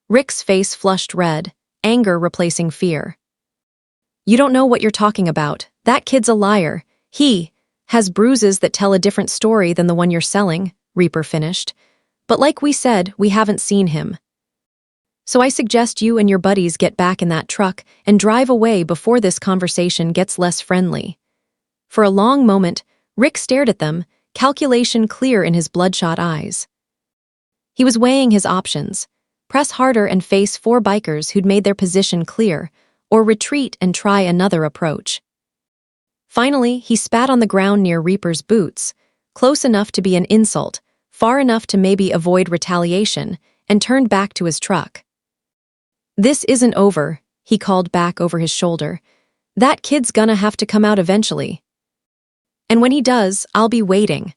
Rick's face flushed red, anger replacing fear. You don't know what you're talking about. That kid's a liar. He has bruises that tell a different story than the one you're selling, Reaper finished. But like we said, we haven't seen him. So I suggest you and your buddies get back in that truck and drive away before this conversation gets less friendly. For a long moment, Rick stared at them, calculation clear in his bloodshot eyes. He was weighing his options: press harder and face 4 bikers who'd made their position clear, or retreat and try another approach. Finally, he spat on the ground near Reaper's boots, close enough to be an insult, far enough to maybe avoid retaliation, and turned back to his truck. "This isn't over," he called back over his shoulder. "That kid's gonna have to come out eventually. And when he does, I'll be waiting."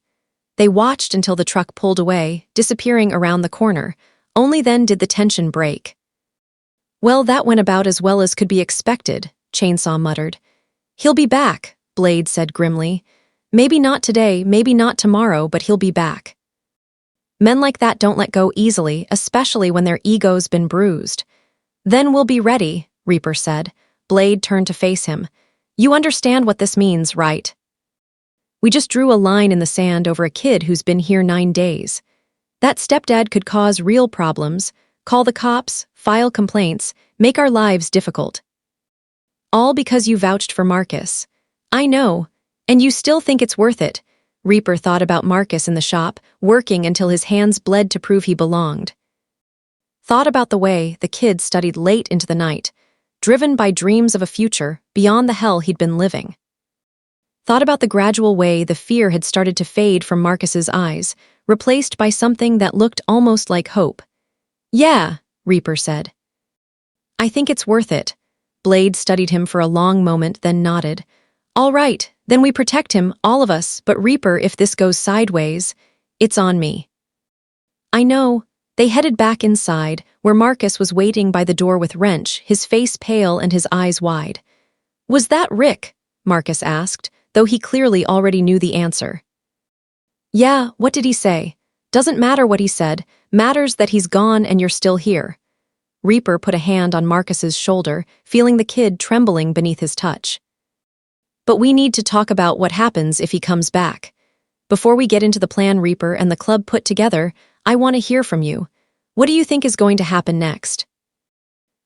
They watched until the truck pulled away, disappearing around the corner. Only then did the tension break. "Well, that went about as well as could be expected," Chainsaw muttered. "He'll be back," Blade said grimly. "Maybe not today, maybe not tomorrow, but he'll be back." "Men like that don't let go easily, especially when their ego's been bruised." "Then we'll be ready," Reaper said. Blade turned to face him. "You understand what this means, right? We just drew a line in the sand over a kid who's been here 9 days. That stepdad could cause real problems, call the cops, file complaints, make our lives difficult. All because you vouched for Marcus. I know, and you still think it's worth it." Reaper thought about Marcus in the shop, working until his hands bled to prove he belonged. Thought about the way the kid studied late into the night, driven by dreams of a future beyond the hell he'd been living. Thought about the gradual way the fear had started to fade from Marcus's eyes, replaced by something that looked almost like hope. "Yeah," Reaper said. "I think it's worth it." Blade studied him for a long moment, then nodded. "All right, then we protect him, all of us, but Reaper, if this goes sideways, it's on me." "I know." They headed back inside, where Marcus was waiting by the door with Wrench, his face pale and his eyes wide. "Was that Rick?" Marcus asked, though he clearly already knew the answer. "Yeah, what did he say?" "Doesn't matter what he said, matters that he's gone and you're still here." Reaper put a hand on Marcus's shoulder, feeling the kid trembling beneath his touch. "But we need to talk about what happens if he comes back. Before we get into the plan Reaper and the club put together, I want to hear from you. What do you think is going to happen next?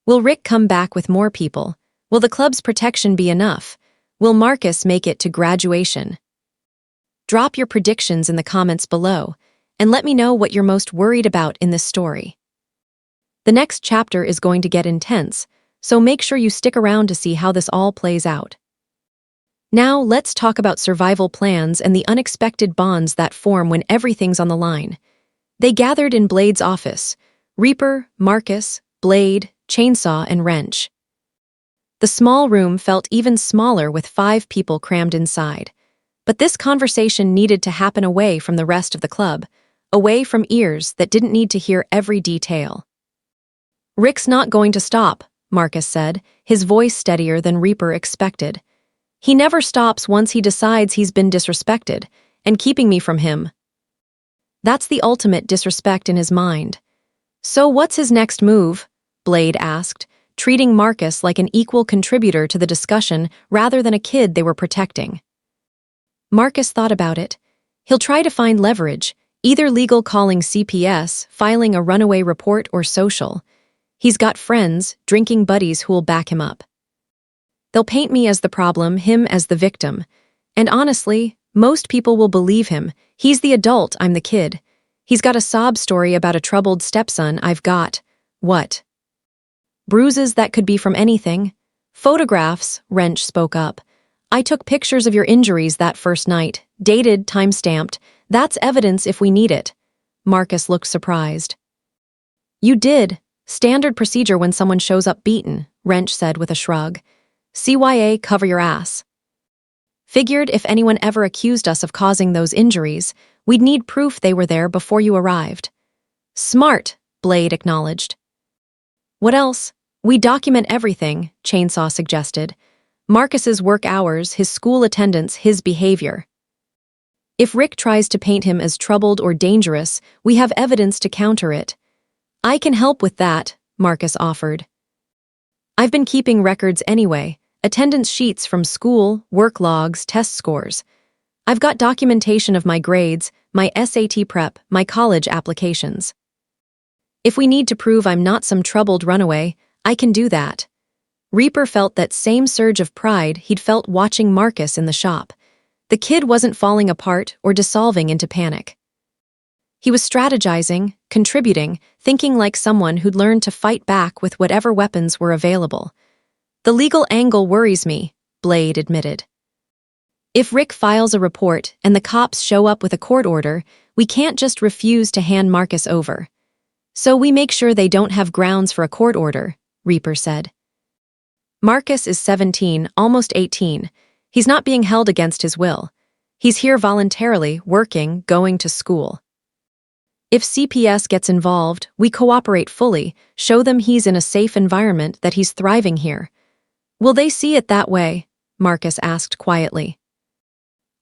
Will Rick come back with more people? Will the club's protection be enough? Will Marcus make it to graduation? Drop your predictions in the comments below, and let me know what you're most worried about in this story. The next chapter is going to get intense, so make sure you stick around to see how this all plays out. Now, let's talk about survival plans and the unexpected bonds that form when everything's on the line. They gathered in Blade's office: Reaper, Marcus, Blade, Chainsaw, and Wrench. The small room felt even smaller with 5 people crammed inside. But this conversation needed to happen away from the rest of the club, away from ears that didn't need to hear every detail. "Rick's not going to stop," Marcus said, his voice steadier than Reaper expected. "He never stops once he decides he's been disrespected, and keeping me from him. That's the ultimate disrespect in his mind." "So what's his next move?" Blade asked, treating Marcus like an equal contributor to the discussion rather than a kid they were protecting. Marcus thought about it. "He'll try to find leverage, either legal calling CPS, filing a runaway report, or social. He's got friends, drinking buddies who'll back him up. They'll paint me as the problem, him as the victim. And honestly, most people will believe him. He's the adult, I'm the kid. He's got a sob story about a troubled stepson. I've got, what? Bruises that could be from anything. Photographs," Wrench spoke up. "I took pictures of your injuries that first night, dated, time-stamped. That's evidence if we need it." Marcus looked surprised. "You did. Standard procedure when someone shows up beaten," Wrench said with a shrug. "CYA, cover your ass. Figured if anyone ever accused us of causing those injuries, we'd need proof they were there before you arrived." "Smart," Blade acknowledged. "What else?" "We document everything," Chainsaw suggested. "Marcus's work hours, his school attendance, his behavior. If Rick tries to paint him as troubled or dangerous, we have evidence to counter it." "I can help with that," Marcus offered. "I've been keeping records anyway, attendance sheets from school, work logs, test scores. I've got documentation of my grades, my SAT prep, my college applications. If we need to prove I'm not some troubled runaway, I can do that." Reaper felt that same surge of pride he'd felt watching Marcus in the shop. The kid wasn't falling apart or dissolving into panic. He was strategizing, contributing, thinking like someone who'd learned to fight back with whatever weapons were available. The legal angle worries me, Blade admitted. If Rick files a report and the cops show up with a court order, we can't just refuse to hand Marcus over. So we make sure they don't have grounds for a court order, Reaper said. Marcus is 17, almost 18. He's not being held against his will. He's here voluntarily, working, going to school. If CPS gets involved, we cooperate fully, show them he's in a safe environment, that he's thriving here. Will they see it that way? Marcus asked quietly.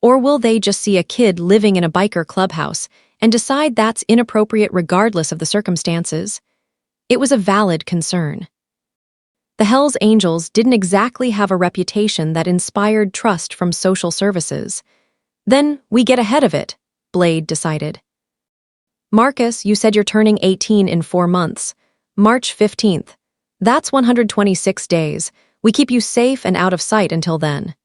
Or will they just see a kid living in a biker clubhouse and decide that's inappropriate regardless of the circumstances? It was a valid concern. The Hells Angels didn't exactly have a reputation that inspired trust from social services. Then we get ahead of it, Blade decided. Marcus, you said you're turning 18 in 4 months. March 15th. That's 126 days. We keep you safe and out of sight until then.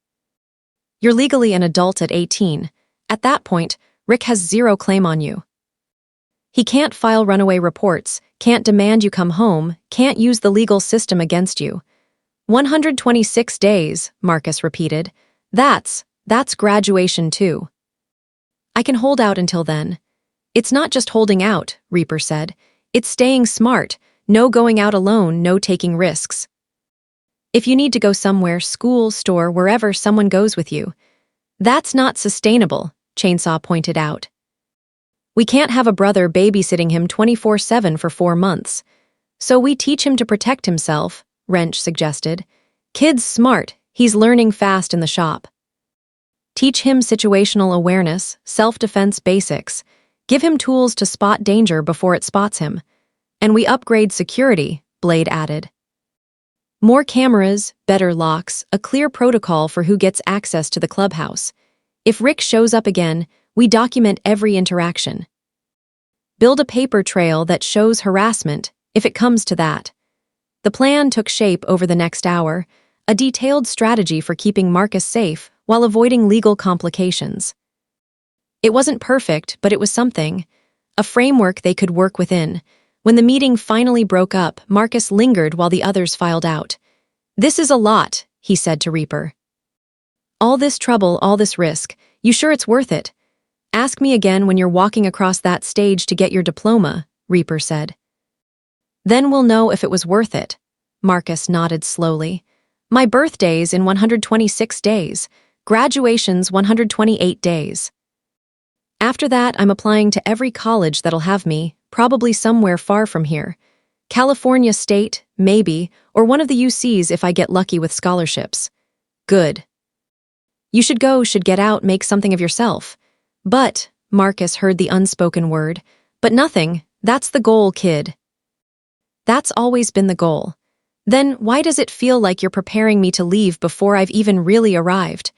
You're legally an adult at 18. At that point, Rick has zero claim on you. He can't file runaway reports, can't demand you come home, can't use the legal system against you. 126 days, Marcus repeated. That's graduation too. I can hold out until then. It's not just holding out, Reaper said. It's staying smart, no going out alone, no taking risks. If you need to go somewhere, school, store, wherever, someone goes with you. That's not sustainable, Chainsaw pointed out. We can't have a brother babysitting him 24/7 for 4 months. So we teach him to protect himself, Wrench suggested. Kid's smart, he's learning fast in the shop. Teach him situational awareness, self-defense basics. Give him tools to spot danger before it spots him. And we upgrade security, Blade added. More cameras, better locks, a clear protocol for who gets access to the clubhouse. If Rick shows up again, we document every interaction. Build a paper trail that shows harassment, if it comes to that. The plan took shape over the next hour, a detailed strategy for keeping Marcus safe while avoiding legal complications. It wasn't perfect, but it was something, a framework they could work within. When the meeting finally broke up, Marcus lingered while the others filed out. This is a lot, he said to Reaper. All this trouble, all this risk, you sure it's worth it? Ask me again when you're walking across that stage to get your diploma, Reaper said. Then we'll know if it was worth it. Marcus nodded slowly. My birthday's in 126 days. Graduation's 128 days. After that, I'm applying to every college that'll have me, probably somewhere far from here. California State, maybe, or one of the UCs if I get lucky with scholarships. Good. You should get out, make something of yourself. But, Marcus heard the unspoken word, but nothing, that's the goal, kid. That's always been the goal. Then why does it feel like you're preparing me to leave before I've even really arrived?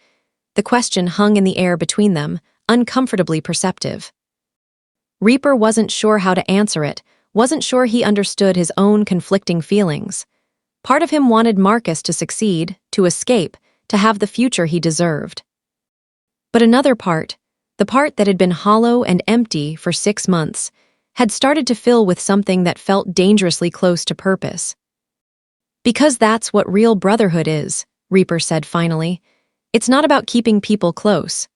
The question hung in the air between them, uncomfortably perceptive. Reaper wasn't sure how to answer it, wasn't sure he understood his own conflicting feelings. Part of him wanted Marcus to succeed, to escape, to have the future he deserved. But another part, the part that had been hollow and empty for 6 months, had started to fill with something that felt dangerously close to purpose. Because that's what real brotherhood is, Reaper said finally. It's not about keeping people close.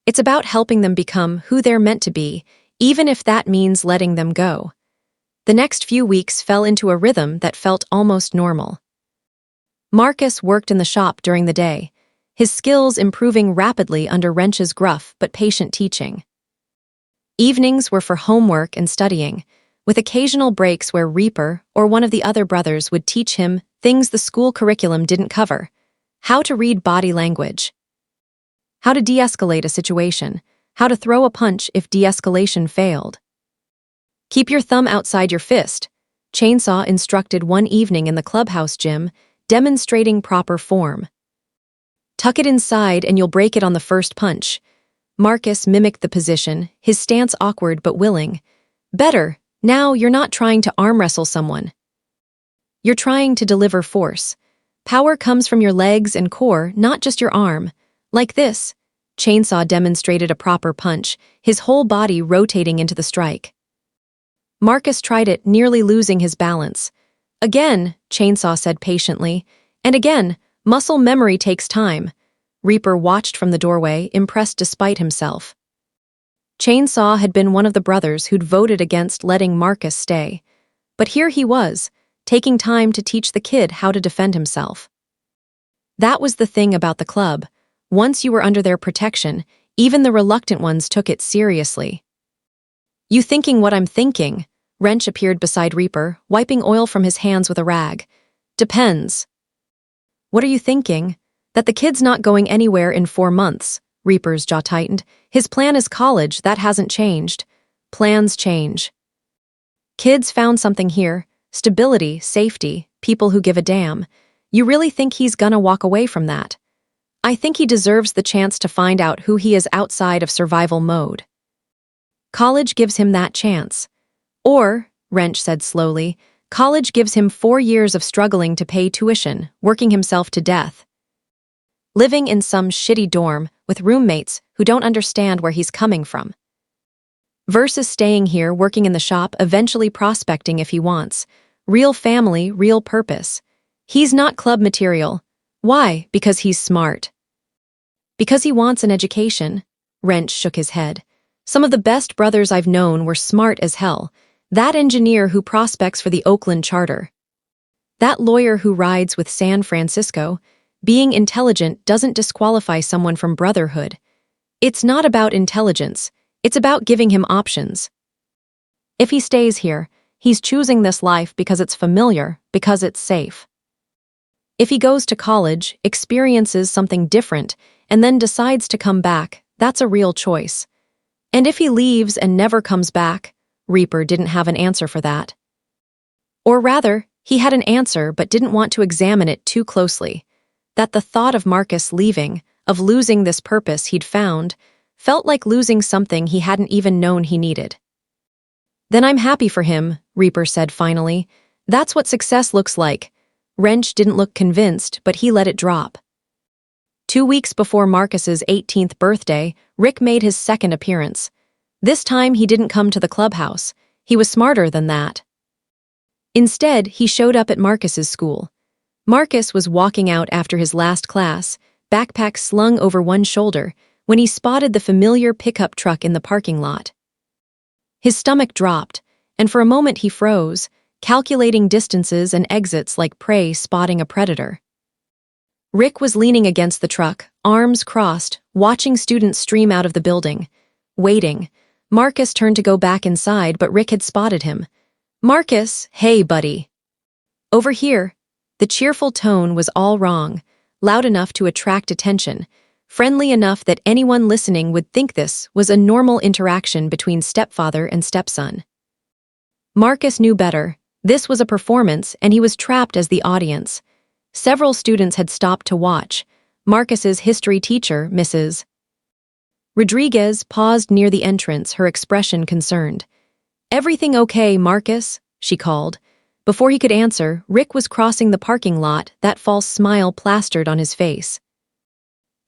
It's about helping them become who they're meant to be, even if that means letting them go. The next few weeks fell into a rhythm that felt almost normal. Marcus worked in the shop during the day, his skills improving rapidly under Wrench's gruff but patient teaching. Evenings were for homework and studying, with occasional breaks where Reaper or one of the other brothers would teach him things the school curriculum didn't cover: how to read body language, how to de-escalate a situation, how to throw a punch if de-escalation failed. Keep your thumb outside your fist, Chainsaw instructed one evening in the clubhouse gym, demonstrating proper form. Tuck it inside and you'll break it on the first punch. Marcus mimicked the position, his stance awkward but willing. Better, now you're not trying to arm wrestle someone. You're trying to deliver force. Power comes from your legs and core, not just your arm. Like this. Chainsaw demonstrated a proper punch, his whole body rotating into the strike. Marcus tried it, nearly losing his balance. Again, Chainsaw said patiently, and again, muscle memory takes time. Reaper watched from the doorway, impressed despite himself. Chainsaw had been one of the brothers who'd voted against letting Marcus stay. But here he was, taking time to teach the kid how to defend himself. That was the thing about the club. Once you were under their protection, even the reluctant ones took it seriously. "You thinking what I'm thinking?" Wrench appeared beside Reaper, wiping oil from his hands with a rag. "Depends." "What are you thinking?" "That the kid's not going anywhere in 4 months." Reaper's jaw tightened. "His plan is college, that hasn't changed." "Plans change." "Kid's found something here. Stability, safety, people who give a damn. You really think he's gonna walk away from that?" "I think he deserves the chance to find out who he is outside of survival mode." "College gives him that chance." "Or," Wrench said slowly, "college gives him 4 years of struggling to pay tuition, working himself to death. Living in some shitty dorm with roommates who don't understand where he's coming from. Versus staying here, working in the shop, eventually prospecting if he wants. Real family, real purpose. He's not club material. Why? Because he's smart. Because he wants an education." Wrench shook his head. "Some of the best brothers I've known were smart as hell. That engineer who prospects for the Oakland Charter. That lawyer who rides with San Francisco. Being intelligent doesn't disqualify someone from brotherhood. It's not about intelligence, it's about giving him options. If he stays here, he's choosing this life because it's familiar, because it's safe. If he goes to college, experiences something different, and then decides to come back, that's a real choice. And if he leaves and never comes back," Reaper didn't have an answer for that. Or rather, he had an answer but didn't want to examine it too closely. That the thought of Marcus leaving, of losing this purpose he'd found, felt like losing something he hadn't even known he needed. "Then I'm happy for him," Reaper said finally. "That's what success looks like." Wrench didn't look convinced, but he let it drop. 2 weeks before Marcus's 18th birthday, Rick made his second appearance. This time he didn't come to the clubhouse. He was smarter than that. Instead, he showed up at Marcus's school. Marcus was walking out after his last class, backpack slung over one shoulder, when he spotted the familiar pickup truck in the parking lot. His stomach dropped, and for a moment he froze, calculating distances and exits like prey spotting a predator. Rick was leaning against the truck, arms crossed, watching students stream out of the building. Waiting. Marcus turned to go back inside, but Rick had spotted him. "Marcus, hey, buddy." "Over here." The cheerful tone was all wrong, loud enough to attract attention, friendly enough that anyone listening would think this was a normal interaction between stepfather and stepson. Marcus knew better. This was a performance, and he was trapped as the audience. Several students had stopped to watch. Marcus's history teacher, Mrs. Rodriguez, paused near the entrance, her expression concerned. "Everything okay, Marcus?" she called. Before he could answer, Rick was crossing the parking lot, that false smile plastered on his face.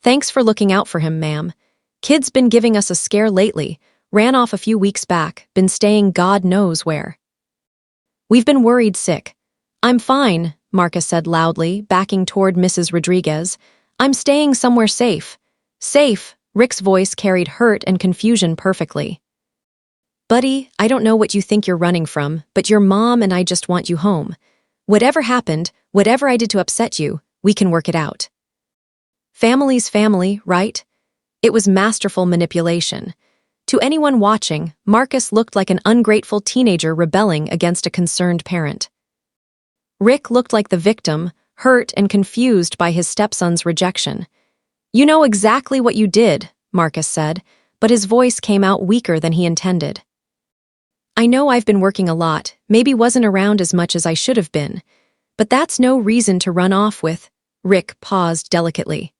"Thanks for looking out for him, ma'am. Kid's been giving us a scare lately, ran off a few weeks back, been staying God knows where. We've been worried sick." "I'm fine," Marcus said loudly, backing toward Mrs. Rodriguez. "I'm staying somewhere safe." "Safe?" Rick's voice carried hurt and confusion perfectly. "Buddy, I don't know what you think you're running from, but your mom and I just want you home. Whatever happened, whatever I did to upset you, we can work it out. Family's family, right?" It was masterful manipulation. To anyone watching, Marcus looked like an ungrateful teenager rebelling against a concerned parent. Rick looked like the victim, hurt and confused by his stepson's rejection. "You know exactly what you did," Marcus said, but his voice came out weaker than he intended. "I know I've been working a lot, maybe wasn't around as much as I should have been, but that's no reason to run off with." Rick paused delicately.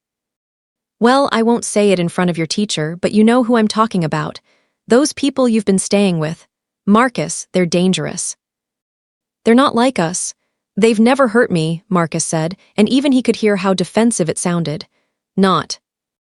"Well, I won't say it in front of your teacher, but you know who I'm talking about. Those people you've been staying with. Marcus, they're dangerous." "They're not like us. They've never hurt me," Marcus said, and even he could hear how defensive it sounded. "Not."